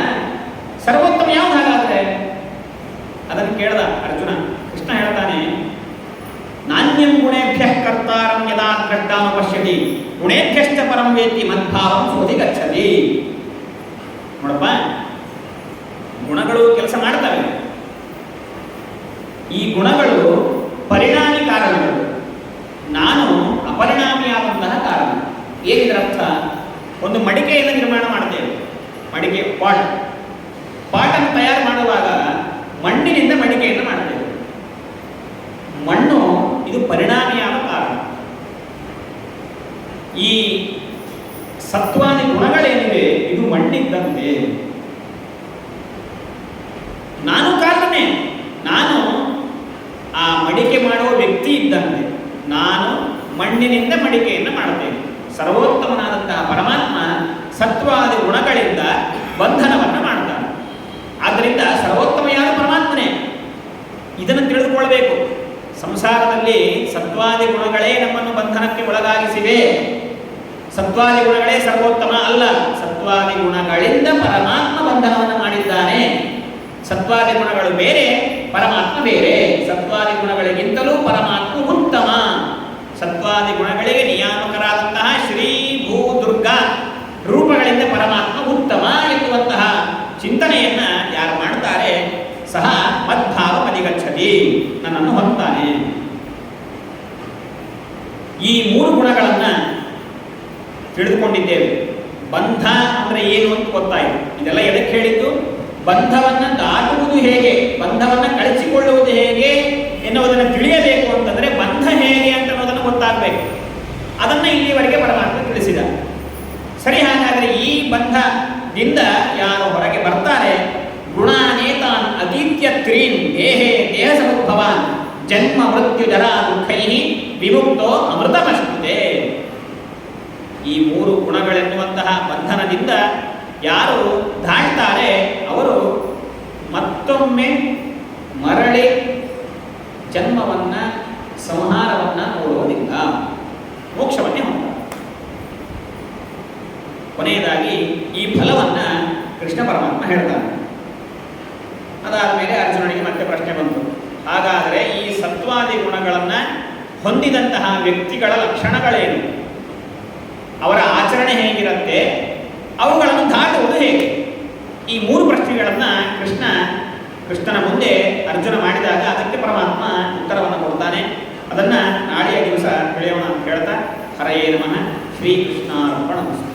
ಸರ್ವೋತ್ತಮ ಯಾವುದು ಹಾಗಾದ್ರೆ? ಅದನ್ನು ಕೇಳ್ದ ಅರ್ಜುನ. ಕೃಷ್ಣ ಹೇಳ್ತಾನೆ, ನಾಣ್ಯಂ ಗುಣೇಭ್ಯ ಕರ್ತಾರಂ ಯದಾ ದ್ರಷ್ಟಾನು ಪಶ್ಯತಿ ಗುಣೇಭ್ಯಶ್ಚ ಪರಂ ವೇತ್ತಿ ಮದ್ಭಾವಂ ಸೋಧಿ ಗಚ್ಚತಿ. ನೋಡಪ್ಪ, ಗುಣಗಳು ಕೆಲಸ ಮಾಡ್ತವೆ. ಈ ಗುಣಗಳು ಪರಿಣಾಮಿ ಕಾರಣಗಳು, ನಾನು ಅಪರಿಣಾಮಿಯಾದಂತಹ ಕಾರಣ. ಏನಿದರರ್ಥ? ಒಂದು ಮಡಿಕೆಯನ್ನು ನಿರ್ಮಾಣ ಮಾಡ್ತೇವೆ, ಮಡಿಕೆ ಪಾಟನ್ನು ತಯಾರು ಮಾಡುವಾಗ ಮಣ್ಣಿನಿಂದ ಮಡಿಕೆಯನ್ನು ಮಾಡ್ತೇವೆ. ಮಣ್ಣು ಇದು ಪರಿಣಾಮಿಯಾದ ಕಾರಣ. ಈ ಸತ್ವಾದಿ ಗುಣಗಳೇನಿವೆ ಇದು ಮಣ್ಣಿದ್ದಂತೆ. ನಾನು ಕಾರಣನೇ, ನಾನು ಆ ಮಡಿಕೆ ಮಾಡುವ ವ್ಯಕ್ತಿ ಇದ್ದಂತೆ. ನಾನು ಮಣ್ಣಿನಿಂದ ಮಡಿಕೆಯನ್ನು ಮಾಡುತ್ತೇನೆ. ಸರ್ವೋತ್ತಮನಾದಂತಹ ಪರಮಾತ್ಮ ಸತ್ವಾದಿ ಗುಣಗಳಿಂದ ಬಂಧನವನ್ನು ಮಾಡ್ತಾನೆ. ಆದ್ದರಿಂದ ಸರ್ವೋತ್ತಮ ಯಾರು? ಪರಮಾತ್ಮನೇ. ಇದನ್ನು ತಿಳಿದುಕೊಳ್ಳಬೇಕು. ಸಂಸಾರದಲ್ಲಿ ಸತ್ವಾದಿ ಗುಣಗಳೇ ನಮ್ಮನ್ನು ಬಂಧನಕ್ಕೆ ಒಳಗಾಗಿಸಿವೆ. ಸತ್ವಾದಿ ಗುಣಗಳೇ ಸರ್ವೋತ್ತಮ ಅಲ್ಲ. ಸತ್ವಾದಿ ಗುಣಗಳಿಂದ ಪರಮಾತ್ಮ ಬಂಧನವನ್ನು ಮಾಡಿದ್ದಾನೆ. ಸತ್ವಾದಿ ಗುಣಗಳು ಬೇರೆ, ಪರಮಾತ್ಮ ಬೇರೆ. ಸತ್ವಾದಿ ಗುಣಗಳಿಗಿಂತಲೂ ಪರಮಾತ್ಮ ಉತ್ತಮ. ಸತ್ವಾದಿ ಗುಣಗಳಿಗೆ ನಿಯಾಮಕರಾದಂತಹ ಶ್ರೀ ಭೂ ದುರ್ಗಾ ರೂಪಗಳಿಂದ ಪರಮಾತ್ಮ ಉತ್ತಮ ಎನ್ನುವಂತಹ ಚಿಂತನೆಯನ್ನ ಯಾರು ಮಾಡ್ತಾರೆ ಸಹ ಮದ್ಭಾವ ಅಧಿಗಚ್ಚತಿ, ನನ್ನನ್ನು ಹೊಂದ್ತಾನೆ. ಈ ಮೂರು ಗುಣಗಳನ್ನು ತಿಳಿದುಕೊಂಡಿದ್ದೇವೆ. ಬಂಧ ಅಂದ್ರೆ ಏನು ಅಂತ ಗೊತ್ತಾಯಿತು. ಇದೆಲ್ಲ ಎದಕ್ಕೆ ಹೇಳಿದ್ದು? ಬಂಧವನ್ನು ದಾಟುವುದು ಹೇಗೆ, ಬಂಧವನ್ನು ಕಳಿಸಿಕೊಳ್ಳುವುದು ಹೇಗೆ ಎನ್ನುವುದನ್ನು ತಿಳಿಯಬೇಕು ಅಂತಂದರೆ ಬಂಧ ಹೇಗೆ ಅಂತ ಅನ್ನೋದನ್ನು ಗೊತ್ತಾಗಬೇಕು. ಅದನ್ನು ಇಲ್ಲಿವರೆಗೆ ಪರಮಾತ್ಮ ತಿಳಿಸಿದ. ಸರಿ, ಹಾಗಾದರೆ ಈ ಬಂಧದಿಂದ ಯಾರು ಹೊರಗೆ ಬರ್ತಾರೆ, ಗುಣಾನೇತಾನ್ ಅತೀತ್ಯ ತ್ರೀನ್ ದೇಹೇ ದೇಹ ಸಮುದ್ಭವಾನ್ ಜನ್ಮ ಮೃತ್ಯು ಜರಾ ದುಃಖೈ ವಿಮುಕ್ತೋ ಅಮೃತಮಶ್ನುತೆ. ಈ ಮೂರು ಗುಣಗಳೆನ್ನುವಂತಹ ಬಂಧನದಿಂದ ಯಾರು ದಾಟ್ತಾರೆ ಅವರು ಮತ್ತೊಮ್ಮೆ ಮರಳಿ ಜನ್ಮವನ್ನು ಸಂಹಾರವನ್ನು ನೋಡುವುದಿಲ್ಲ, ಮೋಕ್ಷವನ್ನೇ ಕೊನೆಯದಾಗಿ ಈ ಫಲವನ್ನು ಕೃಷ್ಣ ಪರಮಾತ್ಮ ಹೇಳ್ತಾನೆ. ಅದಾದ ಮೇಲೆ ಅರ್ಜುನನಿಗೆ ಮತ್ತೆ ಪ್ರಶ್ನೆ ಬಂತು, ಹಾಗಾದರೆ ಈ ಸತ್ವಾದಿ ಗುಣಗಳನ್ನು ಹೊಂದಿದಂತಹ ವ್ಯಕ್ತಿಗಳ ಲಕ್ಷಣಗಳೇನು, ಅವರ ಆಚರಣೆ ಹೇಗಿರುತ್ತೆ, ಅವುಗಳನ್ನು ದಾಟುವುದು ಹೇಗೆ? ಈ 3 ಪ್ರಶ್ನೆಗಳನ್ನು ಕೃಷ್ಣನ ಮುಂದೆ ಅರ್ಜುನ ಮಾಡಿದಾಗ ಅದಕ್ಕೆ ಪರಮಾತ್ಮ ಉತ್ತರವನ್ನು ಕೊಡ್ತಾನೆ. ಅದನ್ನು ನಾಳೆಯ ದಿವಸ ತಿಳಿಯೋಣ ಅಂತ ಹೇಳ್ತಾ, ಹರಯೇ ನಮಃ. ಶ್ರೀಕೃಷ್ಣಾರ್ಪಣಮಸ್ತು.